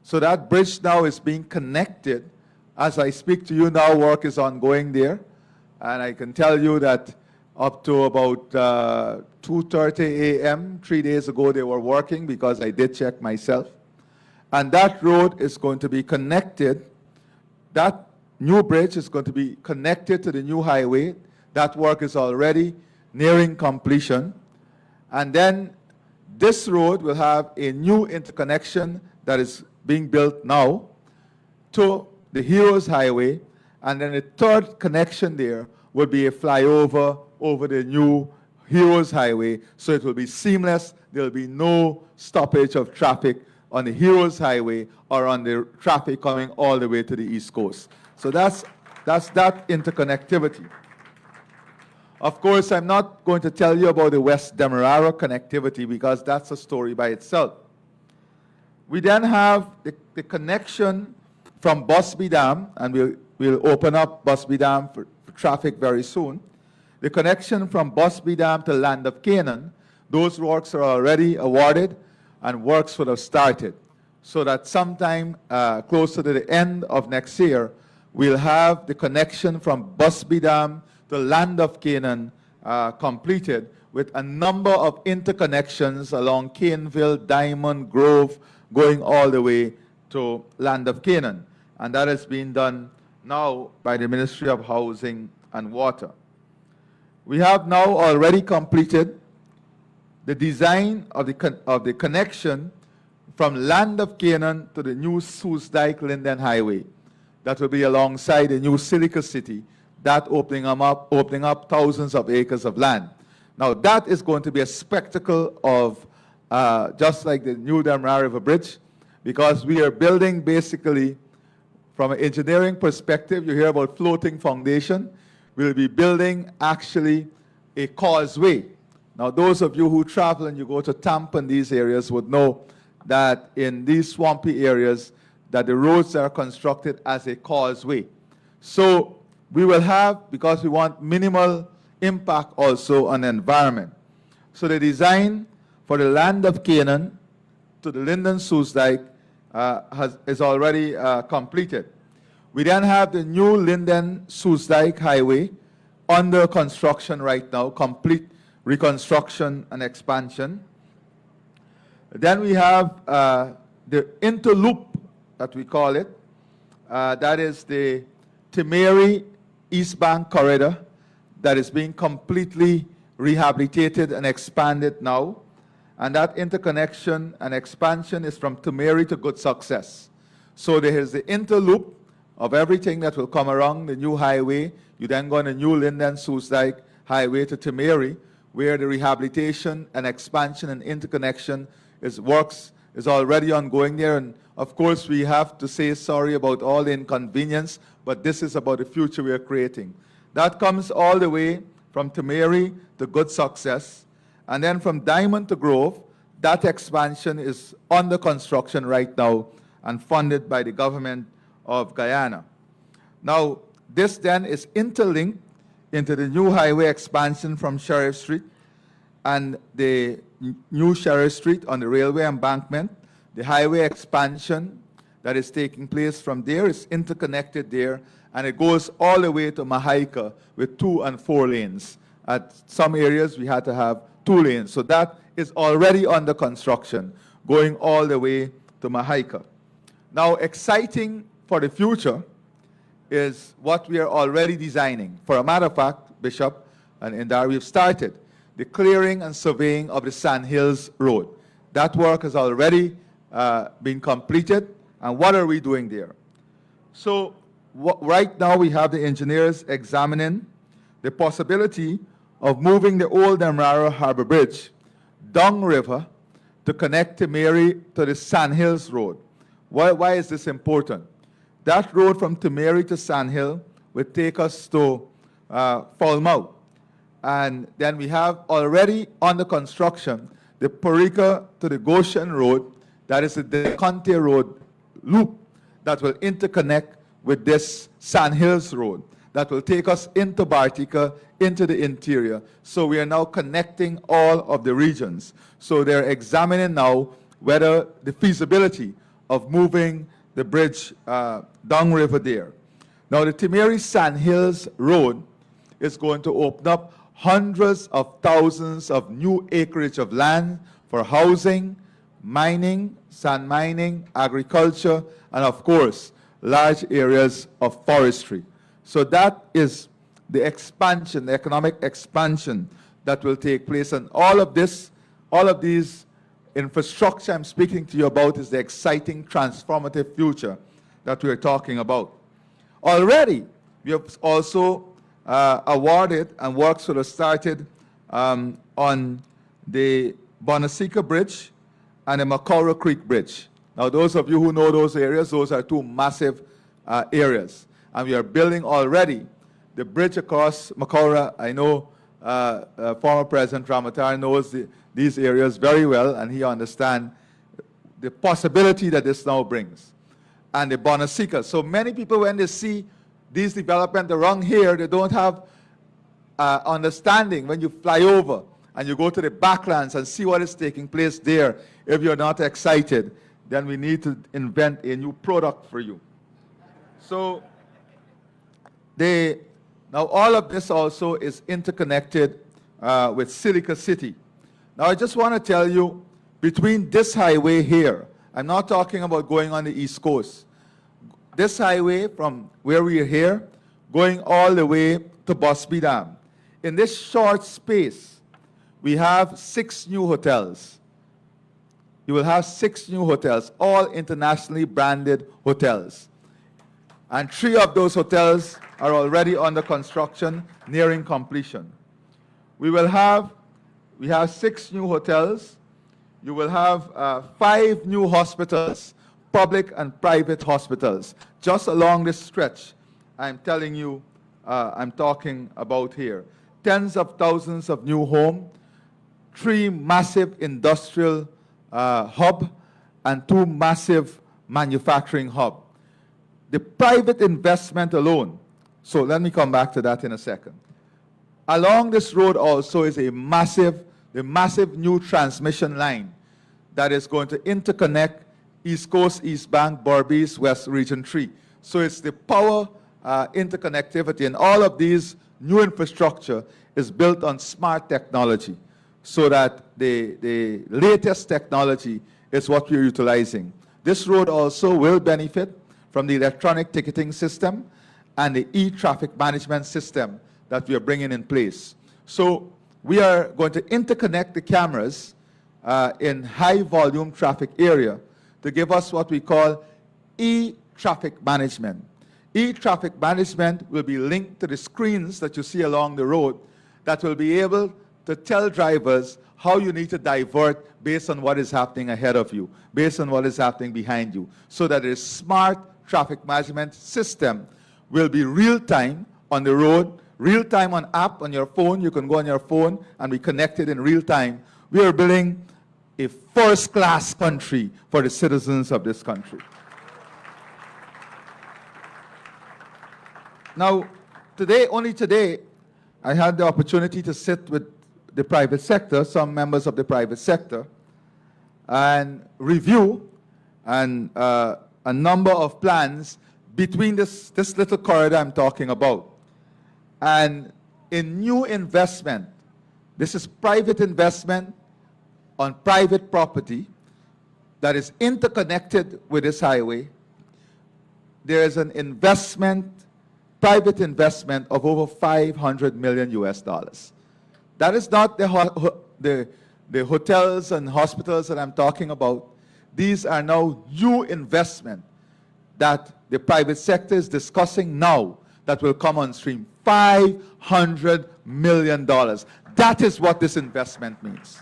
[SPEAKER 11] So that bridge now is being connected. As I speak to you now, work is ongoing there. And I can tell you that up to about 2:30 a.m., 3 days ago, they were working because I did check myself. And that road is going to be connected. That new bridge is going to be connected to the new highway. That work is already nearing completion. And then this road will have a new interconnection that is being built now to the Heroes Highway. And then the third connection there will be a flyover over the new Heroes Highway. So it will be seamless. There will be no stoppage of traffic on the Heroes Highway or on the traffic coming all the way to the East Coast. So that's that interconnectivity. Of course, I'm not going to tell you about the West Demerara connectivity because that's a story by itself. We then have the connection from Busby Dam, and we'll open up Busby Dam for traffic very soon. The connection from Busby Dam to Land of Canaan, those works are already awarded and works would have started. So that sometime closer to the end of next year, we'll have the connection from Busby Dam to Land of Canaan completed with a number of interconnections along Caneville, Diamond, Grove, going all the way to Land of Canaan. And that is being done now by the Ministry of Housing and Water. We have now already completed the design of the connection from Land of Canaan to the new Soesdijk-Linden Highway. That will be alongside the new Silica City, that opening up thousands of acres of land. Now that is going to be a spectacle of just like the new Demerara River Bridge, because we are building basically from an engineering perspective. You hear about floating foundation. We'll be building actually a causeway. Now those of you who travel and you go to Tampa and these areas would know that in these swampy areas that the roads are constructed as a causeway. So we will have, because we want minimal impact also on the environment. So the design for the Land of Canaan to the Linden Soesdijk is already completed. We then have the new Linden Soesdijk Highway under construction right now, complete reconstruction and expansion. Then we have the interloop, that we call it. That is the Timeri East Bank corridor that is being completely rehabilitated and expanded now. And that interconnection and expansion is from Timeri to Good Success. So there is the interloop of everything that will come around the new highway. You then go on the new Linden Soesdijk Highway to Timeri, where the rehabilitation and expansion and interconnection is already ongoing there. And of course, we have to say sorry about all the inconvenience, but this is about the future we are creating. That comes all the way from Timeri to Good Success. And then from Diamond to Grove, that expansion is under construction right now and funded by the government of Guyana. Now, this then is interlinked into the new highway expansion from Sheriff Street and the new Sheriff Street on the railway embankment. The highway expansion that is taking place from there is interconnected there, and it goes all the way to Mahaika with 2 and 4 lanes. At some areas, we had to have 2 lanes. So that is already under construction, going all the way to Mahaika. Now, exciting for the future is what we are already designing. For a matter of fact, Bishop and Indar, we've started the clearing and surveying of the Sand Hills Road. That work has already been completed. And what are we doing there? So right now we have the engineers examining the possibility of moving the old Demerara Harbor Bridge downriver to connect Timeri to the Sand Hills Road. Why is this important? That road from Timeri to Sand Hill will take us to Falmouth. And then we have already under construction the Parika to the Goshen Road, that is the DeConte Road loop that will interconnect with this Sand Hills Road that will take us into Bartica, into the interior. So we are now connecting all of the regions. So they're examining now whether the feasibility of moving the bridge downriver there. Now the Timeri Sand Hills Road is going to open up hundreds of thousands of new acreage of land for housing, mining, sand mining, agriculture, and of course, large areas of forestry. So that is the expansion, the economic expansion that will take place. And all of these infrastructure I'm speaking to you about is the exciting, transformative future that we're talking about. Already, we have also awarded and works will have started on the Bonasika Bridge and the Macora Creek Bridge. Now, those of you who know those areas, those are 2 massive areas. And we are building already the bridge across Macora. I know former President Ramatar knows these areas very well, and he understands the possibility that this now brings. And the Bonasika. So many people, when they see these developments around here, they don't have understanding when you fly over and you go to the backlands and see what is taking place there. If you're not excited, then we need to invent a new product for you. So now all of this also is interconnected with Silica City. Now I just want to tell you, between this highway here, I'm not talking about going on the East Coast. This highway from where we are here, going all the way to Busby Dam. In this short space, we have 6 new hotels. You will have 6 new hotels, all internationally branded hotels. And 3 of those hotels are already under construction, nearing completion. We have 6 new hotels. You will have 5 new hospitals, public and private hospitals, just along this stretch I'm telling you, I'm talking about here. Tens of thousands of new homes, 3 massive industrial hubs, and 2 massive manufacturing hubs. The private investment alone, so let me come back to that in a second. Along this road also is the massive new transmission line that is going to interconnect East Coast, East Bank, Berbice, West Region 3. So it's the power interconnectivity, and all of these new infrastructure is built on smart technology, so that the latest technology is what we're utilizing. This road also will benefit from the electronic ticketing system and the e-traffic management system that we are bringing in place. So we are going to interconnect the cameras in high volume traffic area to give us what we call e-traffic management. E-traffic management will be linked to the screens that you see along the road that will be able to tell drivers how you need to divert based on what is happening ahead of you, based on what is happening behind you, so that a smart traffic management system will be real-time on the road, real-time on app on your phone. You can go on your phone and be connected in real time. We are building a first-class country for the citizens of this country. Now, only today, I had the opportunity to sit with the private sector, some members of the private sector, and review a number of plans between this little corridor I'm talking about. And in new investment, this is private investment on private property that is interconnected with this highway. There is an investment, private investment of over $500 million US. That is not the hotels and hospitals that I'm talking about. These are now new investment that the private sector is discussing now that will come on stream. $500 million. That is what this investment means.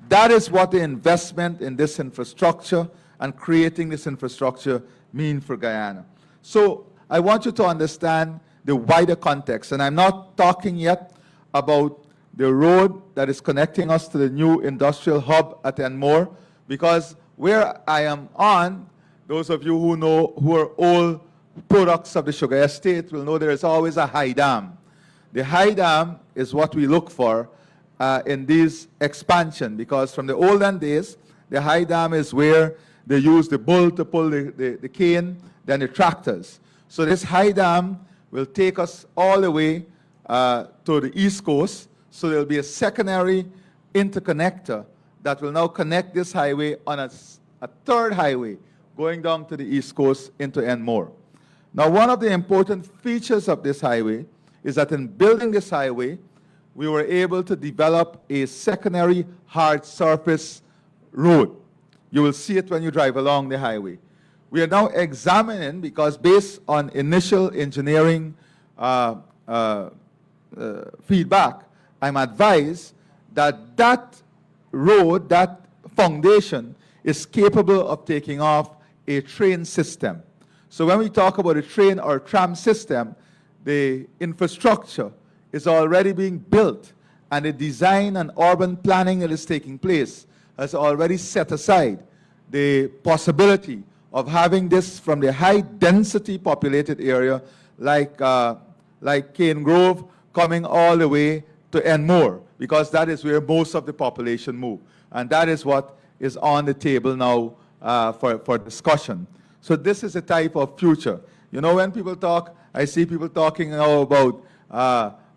[SPEAKER 11] That is what the investment in this infrastructure and creating this infrastructure mean for Guyana. So I want you to understand the wider context, and I'm not talking yet about the road that is connecting us to the new industrial hub at Enmore, because where I am on, those of you who know, who are old products of the sugar estate will know there is always a high dam. The high dam is what we look for in these expansion, because from the olden days, the high dam is where they use the bull to pull the cane, then the tractors. So this high dam will take us all the way to the East Coast. So there will be a secondary interconnector that will now connect this highway on a third highway going down to the East Coast into Enmore. Now, one of the important features of this highway is that in building this highway, we were able to develop a secondary hard surface road. You will see it when you drive along the highway. We are now examining, because based on initial engineering feedback, I'm advised that that road, that foundation, is capable of taking off a train system. So when we talk about a train or tram system, the infrastructure is already being built and the design and urban planning that is taking place has already set aside the possibility of having this from the high density populated area like Cane Grove coming all the way to Enmore, because that is where most of the population move. And that is what is on the table now for discussion. So this is a type of future. You know, when people talk, I see people talking now about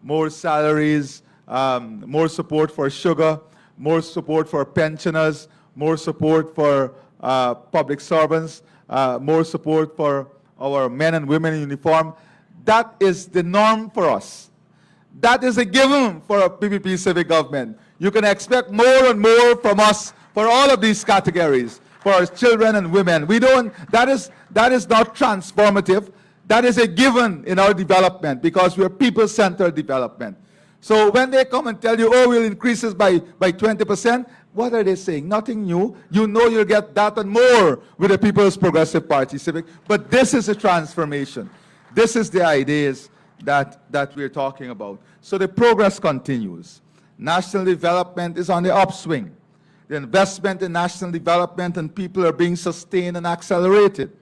[SPEAKER 11] more salaries, more support for sugar, more support for pensioners, more support for public servants, more support for our men and women in uniform. That is the norm for us. That is a given for a PPP civic government. You can expect more and more from us for all of these categories, for our children and women. We don't, that is not transformative. That is a given in our development because we are people-centered development. So when they come and tell you, oh, we'll increase this by 20%, what are they saying? Nothing new. You know you'll get that and more with the People's Progressive Party Civic. But this is a transformation. This is the ideas that we're talking about. So the progress continues. National development is on the upswing. The investment in national development and people are being sustained and accelerated.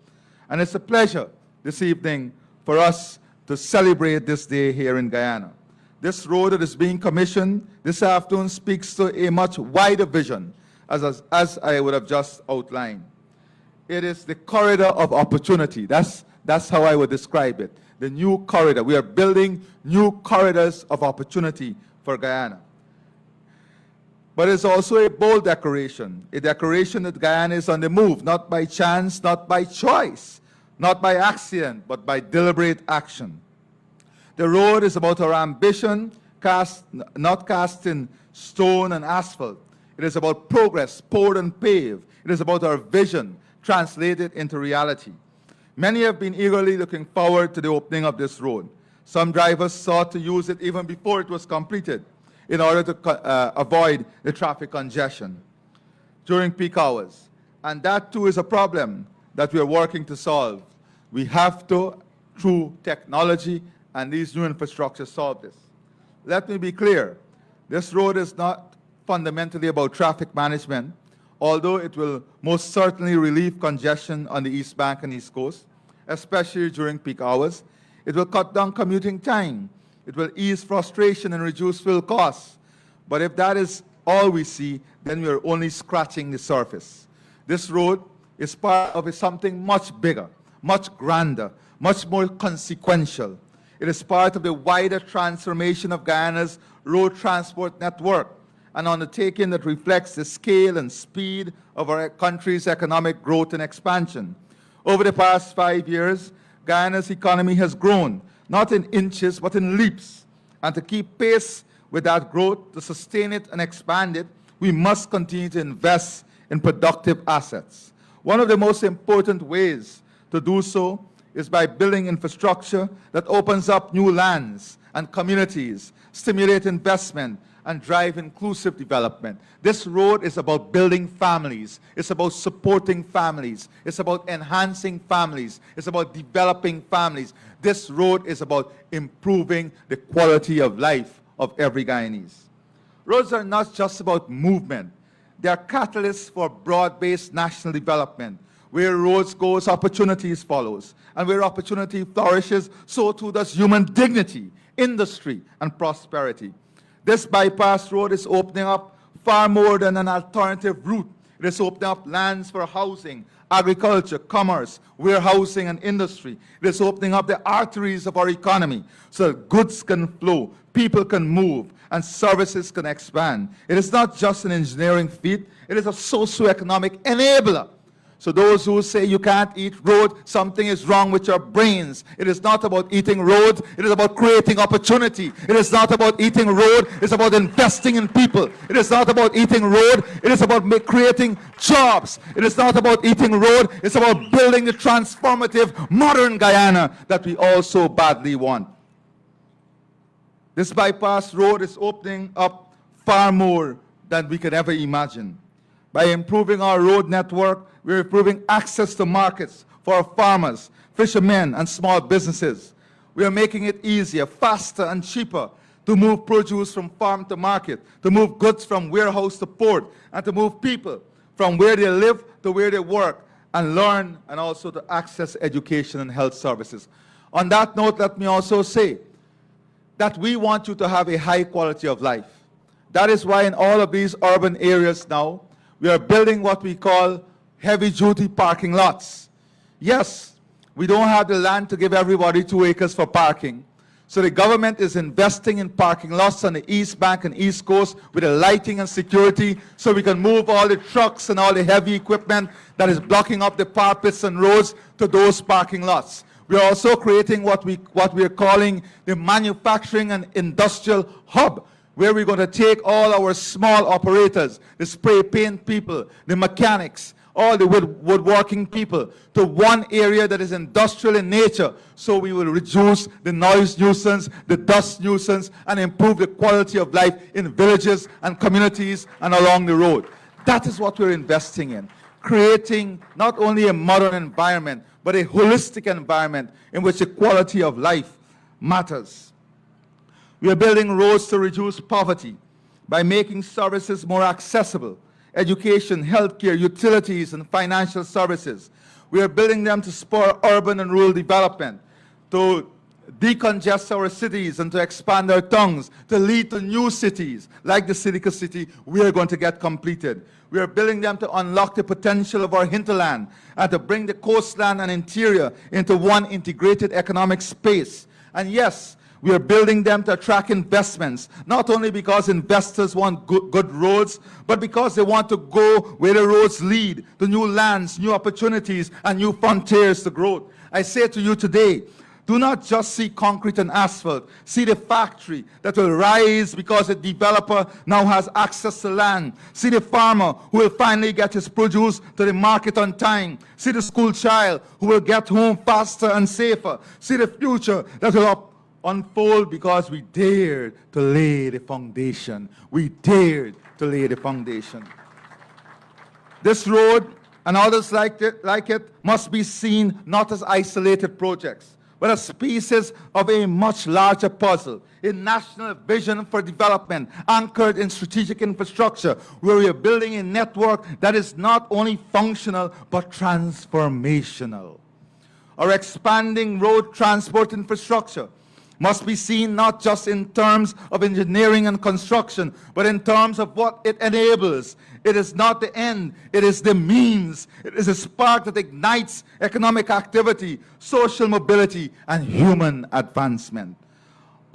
[SPEAKER 11] And it's a pleasure this evening for us to celebrate this day here in Guyana. This road that is being commissioned this afternoon speaks to a much wider vision, as I would have just outlined. It is the corridor of opportunity. That's how I would describe it. The new corridor. We are building new corridors of opportunity for Guyana. But it's also a bold declaration, a declaration that Guyana is on the move, not by chance, not by choice, not by accident, but by deliberate action. The road is about our ambition, not cast in stone and asphalt. It is about progress, poured and paved. It is about our vision, translated into reality. Many have been eagerly looking forward to the opening of this road. Some drivers sought to use it even before it was completed in order to avoid the traffic congestion during peak hours. And that too is a problem that we are working to solve. We have to, through technology and these new infrastructures, solve this. Let me be clear, this road is not fundamentally about traffic management, although it will most certainly relieve congestion on the East Bank and East Coast, especially during peak hours. It will cut down commuting time. It will ease frustration and reduce fuel costs. But if that is all we see, then we are only scratching the surface. This road is part of something much bigger, much grander, much more consequential. It is part of the wider transformation of Guyana's road transport network, an undertaking that reflects the scale and speed of our country's economic growth and expansion. Over the past 5 years, Guyana's economy has grown, not in inches, but in leaps. And to keep pace with that growth, to sustain it and expand it, we must continue to invest in productive assets. One of the most important ways to do so is by building infrastructure that opens up new lands and communities, stimulate investment, and drive inclusive development. This road is about building families. It's about supporting families. It's about enhancing families. It's about developing families. This road is about improving the quality of life of every Guyanese. Roads are not just about movement. They are catalysts for broad-based national development. Where roads goes, opportunities follows. And where opportunity flourishes, so too does human dignity, industry, and prosperity. This bypass road is opening up far more than an alternative route. It is opening up lands for housing, agriculture, commerce, warehousing, and industry. It is opening up the arteries of our economy so that goods can flow, people can move, and services can expand. It is not just an engineering feat, it is a socioeconomic enabler. So those who say you can't eat road, something is wrong with your brains. It is not about eating road, it is about creating opportunity. It is not about eating road, it's about investing in people. It is not about eating road, it is about creating jobs. It is not about eating road, it's about building the transformative modern Guyana that we all so badly want. This bypass road is opening up far more than we could ever imagine. By improving our road network, we're improving access to markets for our farmers, fishermen, and small businesses. We are making it easier, faster, and cheaper to move produce from farm to market, to move goods from warehouse to port, and to move people from where they live to where they work and learn, and also to access education and health services. On that note, let me also say that we want you to have a high quality of life. That is why in all of these urban areas now, we are building what we call heavy-duty parking lots. Yes, we don't have the land to give everybody 2 acres for parking. So the government is investing in parking lots on the East Bank and East Coast with the lighting and security so we can move all the trucks and all the heavy equipment that is blocking up the parapets and roads to those parking lots. We are also creating what we are calling the manufacturing and industrial hub, where we're going to take all our small operators, the spray paint people, the mechanics, all the woodworking people, to one area that is industrial in nature, so we will reduce the noise nuisance, the dust nuisance, and improve the quality of life in villages and communities and along the road. That is what we're investing in, creating not only a modern environment, but a holistic environment in which the quality of life matters. We are building roads to reduce poverty by making services more accessible, education, healthcare, utilities, and financial services. We are building them to spur urban and rural development, to decongest our cities and to expand our tongues, to lead to new cities, like the Silica City we are going to get completed. We are building them to unlock the potential of our hinterland and to bring the coastland and interior into one integrated economic space. And yes, we are building them to attract investments, not only because investors want good roads, but because they want to go where the roads lead, to new lands, new opportunities, and new frontiers to growth. I say to you today, do not just see concrete and asphalt. See the factory that will rise because the developer now has access to land. See the farmer who will finally get his produce to the market on time. See the school child who will get home faster and safer. See the future that will unfold because we dared to lay the foundation. We dared to lay the foundation. This road and others like it must be seen not as isolated projects, but as pieces of a much larger puzzle, a national vision for development anchored in strategic infrastructure, where we are building a network that is not only functional, but transformational. Our expanding road transport infrastructure must be seen not just in terms of engineering and construction, but in terms of what it enables. It is not the end, it is the means. It is a spark that ignites economic activity, social mobility, and human advancement.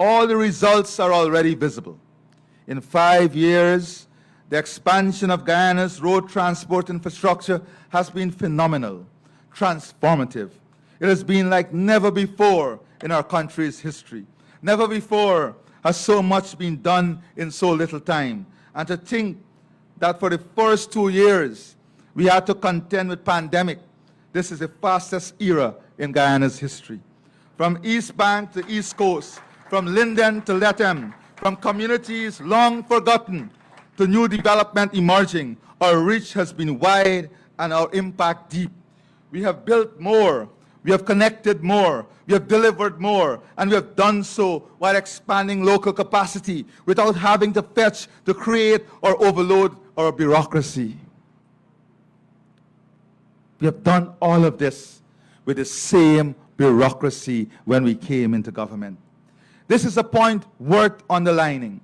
[SPEAKER 11] All the results are already visible. In 5 years, the expansion of Guyana's road transport infrastructure has been phenomenal, transformative. It has been like never before in our country's history. Never before has so much been done in so little time. And to think that for the first 2 years, we had to contend with pandemic. This is the fastest era in Guyana's history. From East Bank to East Coast, from Linden to Lethem, from communities long forgotten to new development emerging, our reach has been wide and our impact deep. We have built more, we have connected more, we have delivered more, and we have done so while expanding local capacity without having to fetch, to create, or overload our bureaucracy. We have done all of this with the same bureaucracy when we came into government. This is a point worth underlining.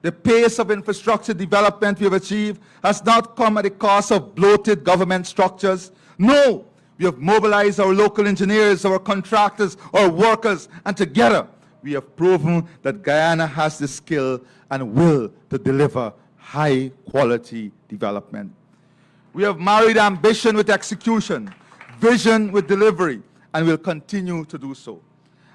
[SPEAKER 11] The pace of infrastructure development we have achieved has not come at the cost of bloated government structures. No, we have mobilized our local engineers, our contractors, our workers, and together we have proven that Guyana has the skill and will to deliver high-quality development. We have married ambition with execution, vision with delivery, and will continue to do so.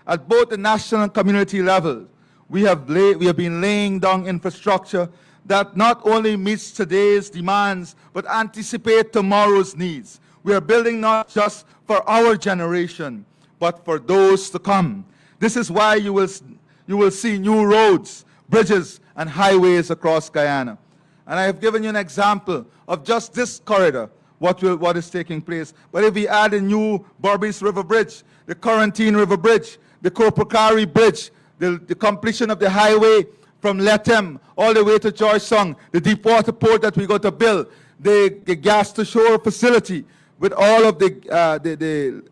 [SPEAKER 11] At both the national and community level, we have been laying down infrastructure that not only meets today's demands, but anticipate tomorrow's needs. We are building not just for our generation, but for those to come. This is why you will see new roads, bridges, and highways across Guyana. And I have given you an example of just this corridor, what is taking place. But if we add a new Berbice River Bridge, the Quarantine River Bridge, the Kopakari Bridge, the completion of the highway from Lethem all the way to Georgetown, the deep water port that we're going to build, the gas to shore facility with all of the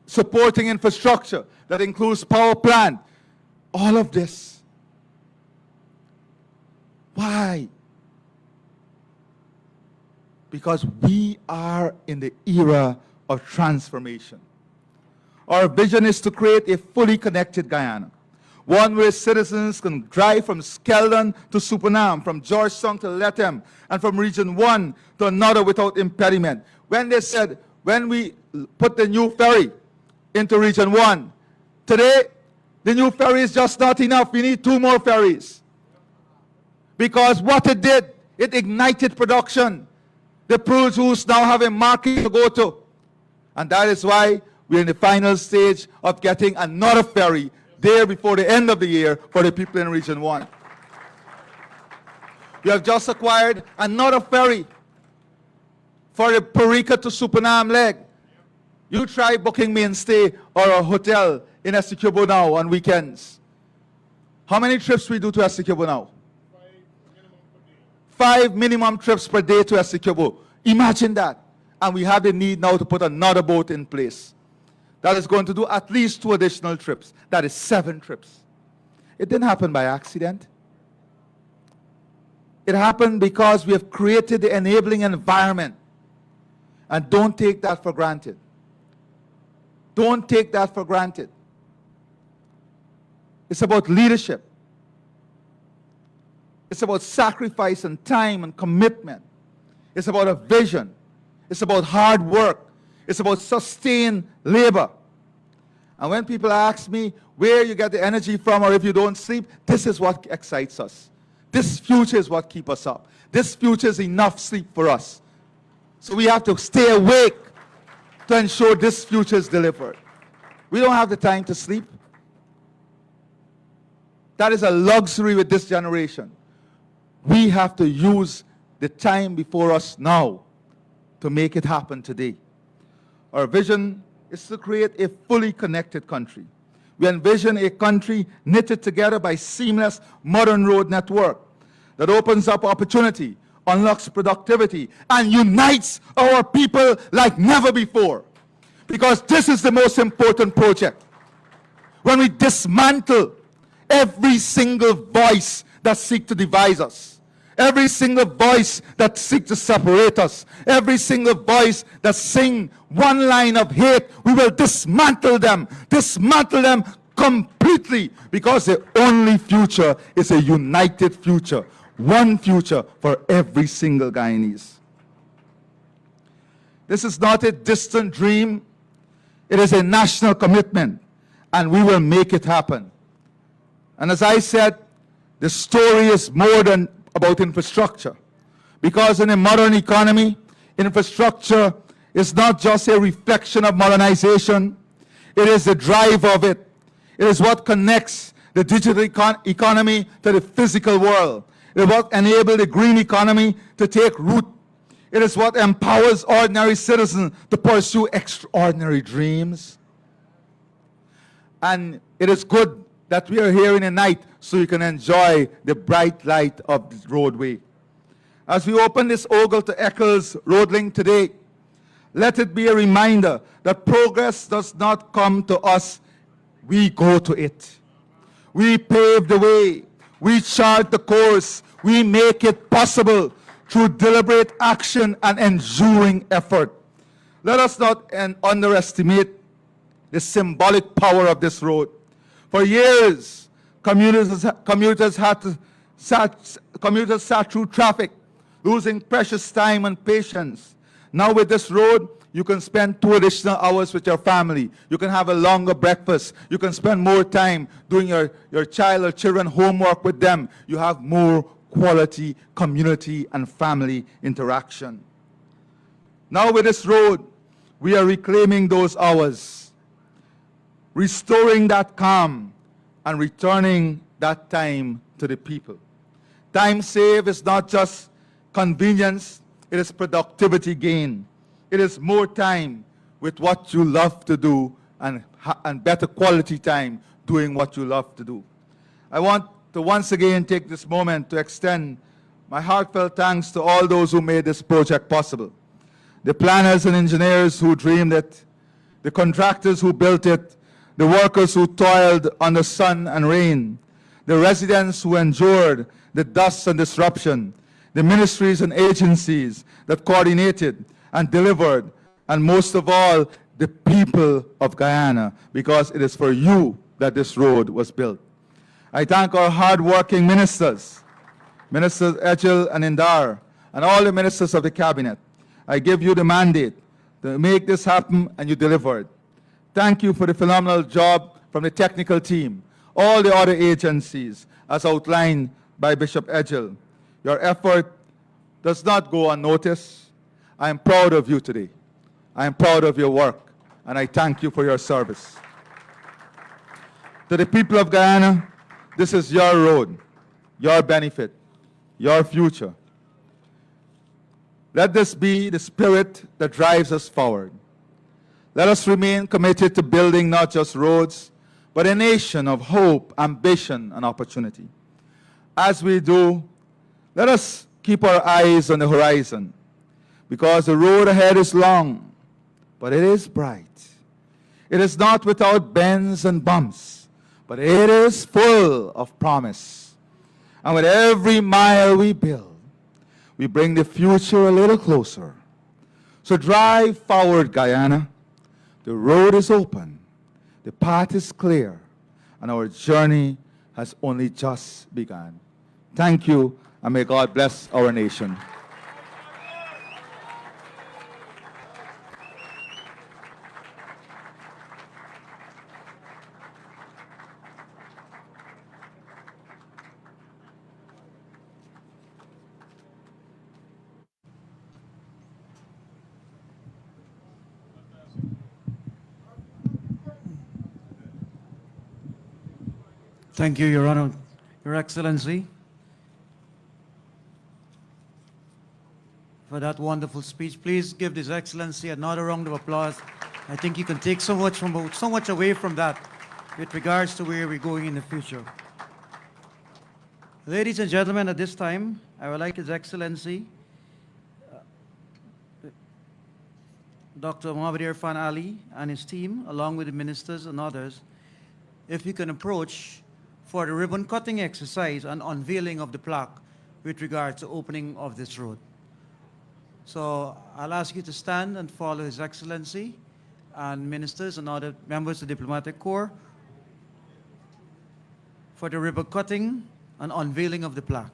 [SPEAKER 11] supporting infrastructure that includes power plant, all of this. Why? Because we are in the era of transformation. Our vision is to create a fully connected Guyana, one where citizens can drive from Skeldon to Supanam, from Georgetown to Lethem, and from Region 1 to another without impediment. When they said, when we put the new ferry into Region 1, today, the new ferry is just not enough. We need 2 more ferries. Because what it did, it ignited production. The producers now have a market to go to. And that is why we're in the final stage of getting another ferry there before the end of the year for the people in Region 1. We have just acquired another ferry for the Parika to Supanam leg. You try booking mainstay or a hotel in Essequibo now on weekends. How many trips we do to Essequibo now? 5 minimum trips per day to Essequibo. Imagine that. And we have the need now to put another boat in place that is going to do at least 2 additional trips. That is 7 trips. It didn't happen by accident. It happened because we have created the enabling environment. And don't take that for granted. Don't take that for granted. It's about leadership. It's about sacrifice and time and commitment. It's about a vision. It's about hard work. It's about sustained labor. And when people ask me where you get the energy from or if you don't sleep, this is what excites us. This future is what keeps us up. This future is enough sleep for us. So we have to stay awake to ensure this future is delivered. We don't have the time to sleep. That is a luxury with this generation. We have to use the time before us now to make it happen today. Our vision is to create a fully connected country. We envision a country knitted together by seamless modern road network that opens up opportunity, unlocks productivity, and unites our people like never before. Because this is the most important project. When we dismantle every single voice that seeks to divide us, every single voice that seeks to separate us, every single voice that sing one line of hate, we will dismantle them completely, because the only future is a united future, one future for every single Guyanese. This is not a distant dream, it is a national commitment, and we will make it happen. And as I said, the story is more than about infrastructure. Because in a modern economy, infrastructure is not just a reflection of modernization, it is the drive of it. It is what connects the digital economy to the physical world. It is what enables the green economy to take root. It is what empowers ordinary citizens to pursue extraordinary dreams. And it is good that we are here in the night so you can enjoy the bright light of this roadway. As we open this Ogle to Eccles road link today, let it be a reminder that progress does not come to us, we go to it. We pave the way, we chart the course, we make it possible through deliberate action and enduring effort. Let us not underestimate the symbolic power of this road. For years, commuters sat through traffic, losing precious time and patience. Now with this road, you can spend 2 additional hours with your family. You can have a longer breakfast. You can spend more time doing your child or children homework with them. You have more quality community and family interaction. Now with this road, we are reclaiming those hours, restoring that calm, and returning that time to the people. Time saved is not just convenience, it is productivity gain. It is more time with what you love to do and and better quality time doing what you love to do. I want to once again take this moment to extend my heartfelt thanks to all those who made this project possible. The planners and engineers who dreamed it, the contractors who built it, the workers who toiled under sun and rain, the residents who endured the dust and disruption, the ministries and agencies that coordinated and delivered, and most of all, the people of Guyana, because it is for you that this road was built. I thank our hard-working ministers, Ministers Eccles and Indar, and all the ministers of the cabinet. I give you the mandate to make this happen, and you delivered. Thank you for the phenomenal job from the technical team, all the other agencies, as outlined by Bishop Eccles. Your effort does not go unnoticed. I am proud of you today. I am proud of your work, and I thank you for your service. To the people of Guyana, this is your road, your benefit, your future. Let this be the spirit that drives us forward. Let us remain committed to building not just roads, but a nation of hope, ambition, and opportunity. As we do, let us keep our eyes on the horizon, because the road ahead is long, but it is bright. It is not without bends and bumps, but it is full of promise. And with every mile we build, we bring the future a little closer. So drive forward, Guyana. The road is open, the path is clear, and our journey has only just begun. Thank you, and may God bless our nation.
[SPEAKER 3] Thank you, Your Honor. Your Excellency, for that wonderful speech. Please give His Excellency another round of applause. I think he can take so much away from that with regards to where we're going in the future. Ladies and gentlemen, at this time, I would like His Excellency, Dr. Irfaan Ali and his team, along with the ministers and others, if you can approach for the ribbon cutting exercise and unveiling of the plaque with regard to opening of this road. So I'll ask you to stand and follow His Excellency and ministers and other members of the diplomatic corps for the ribbon cutting and unveiling of the plaque.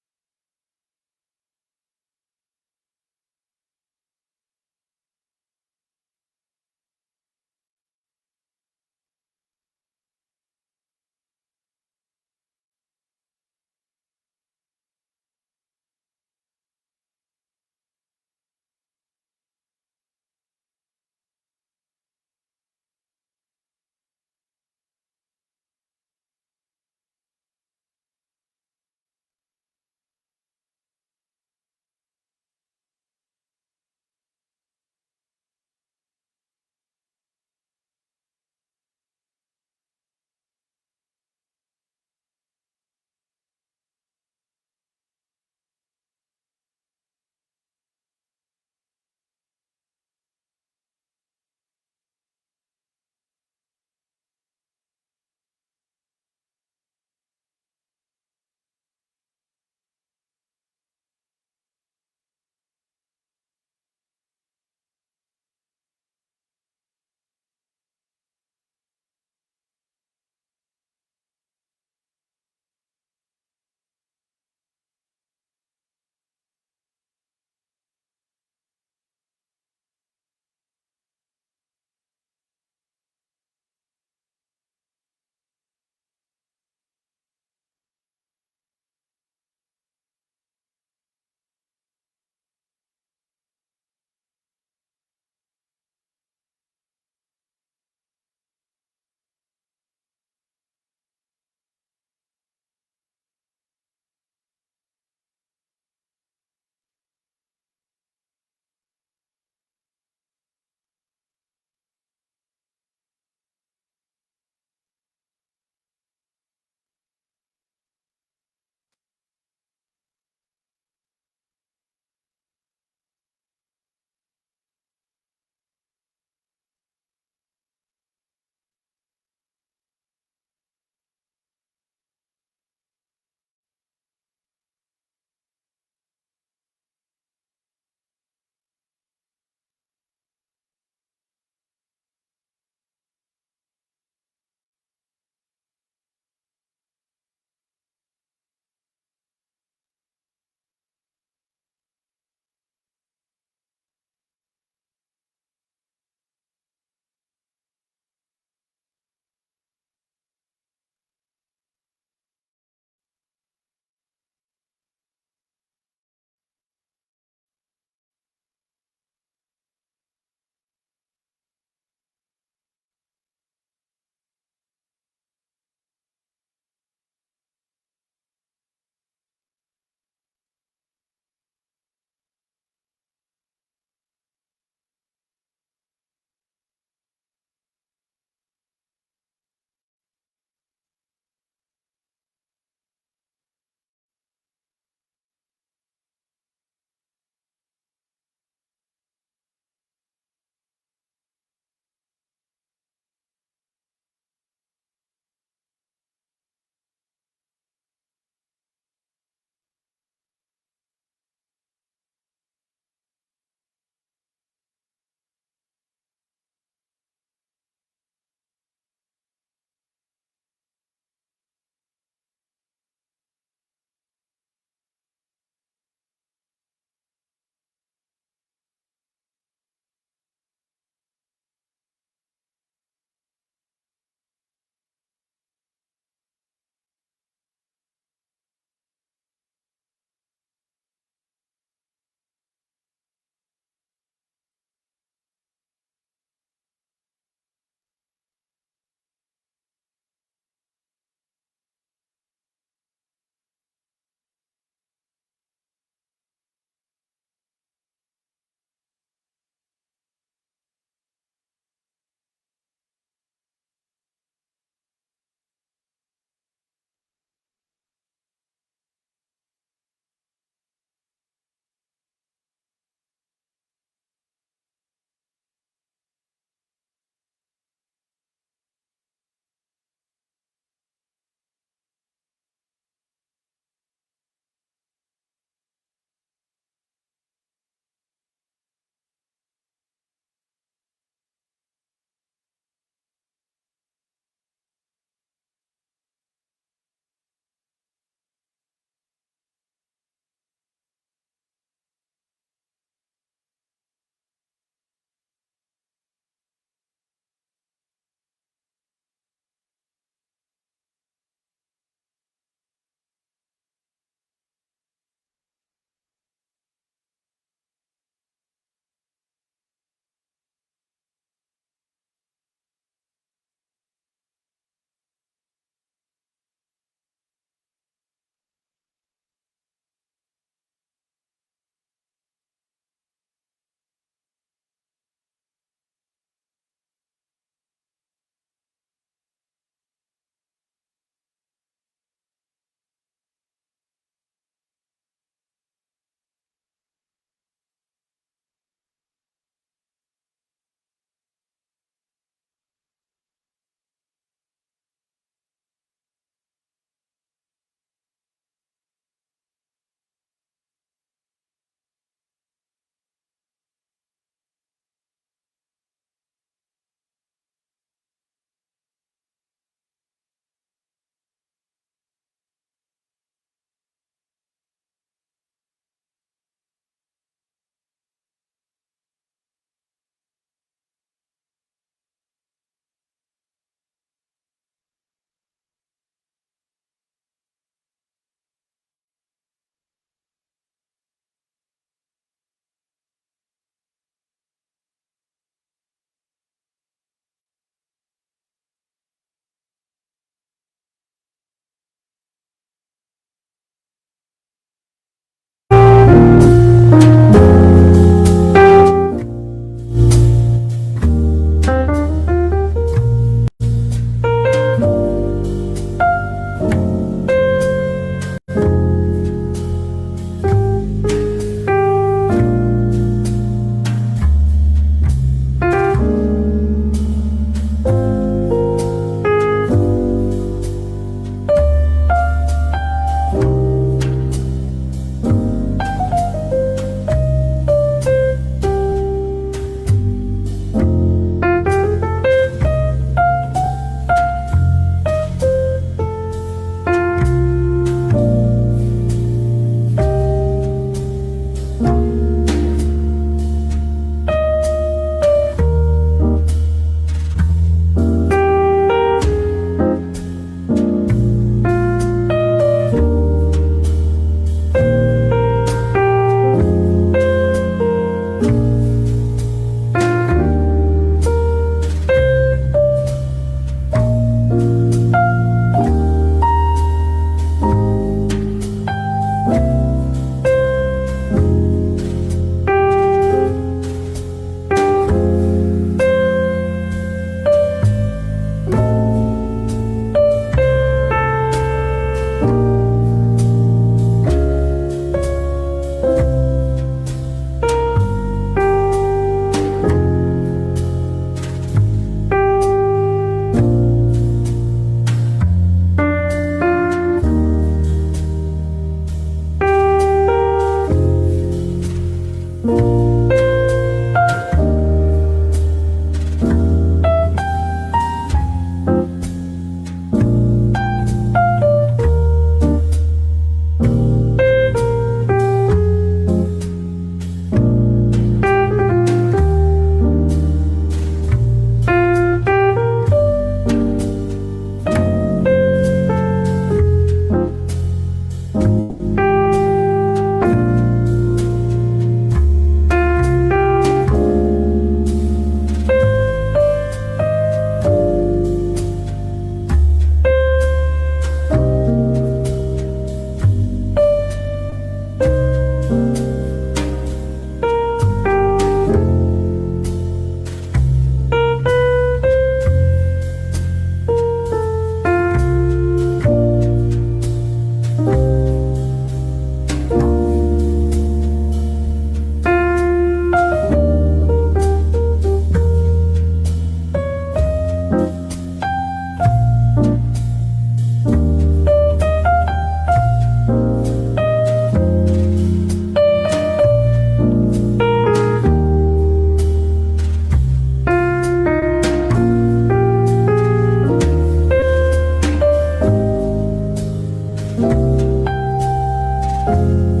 [SPEAKER 8] you.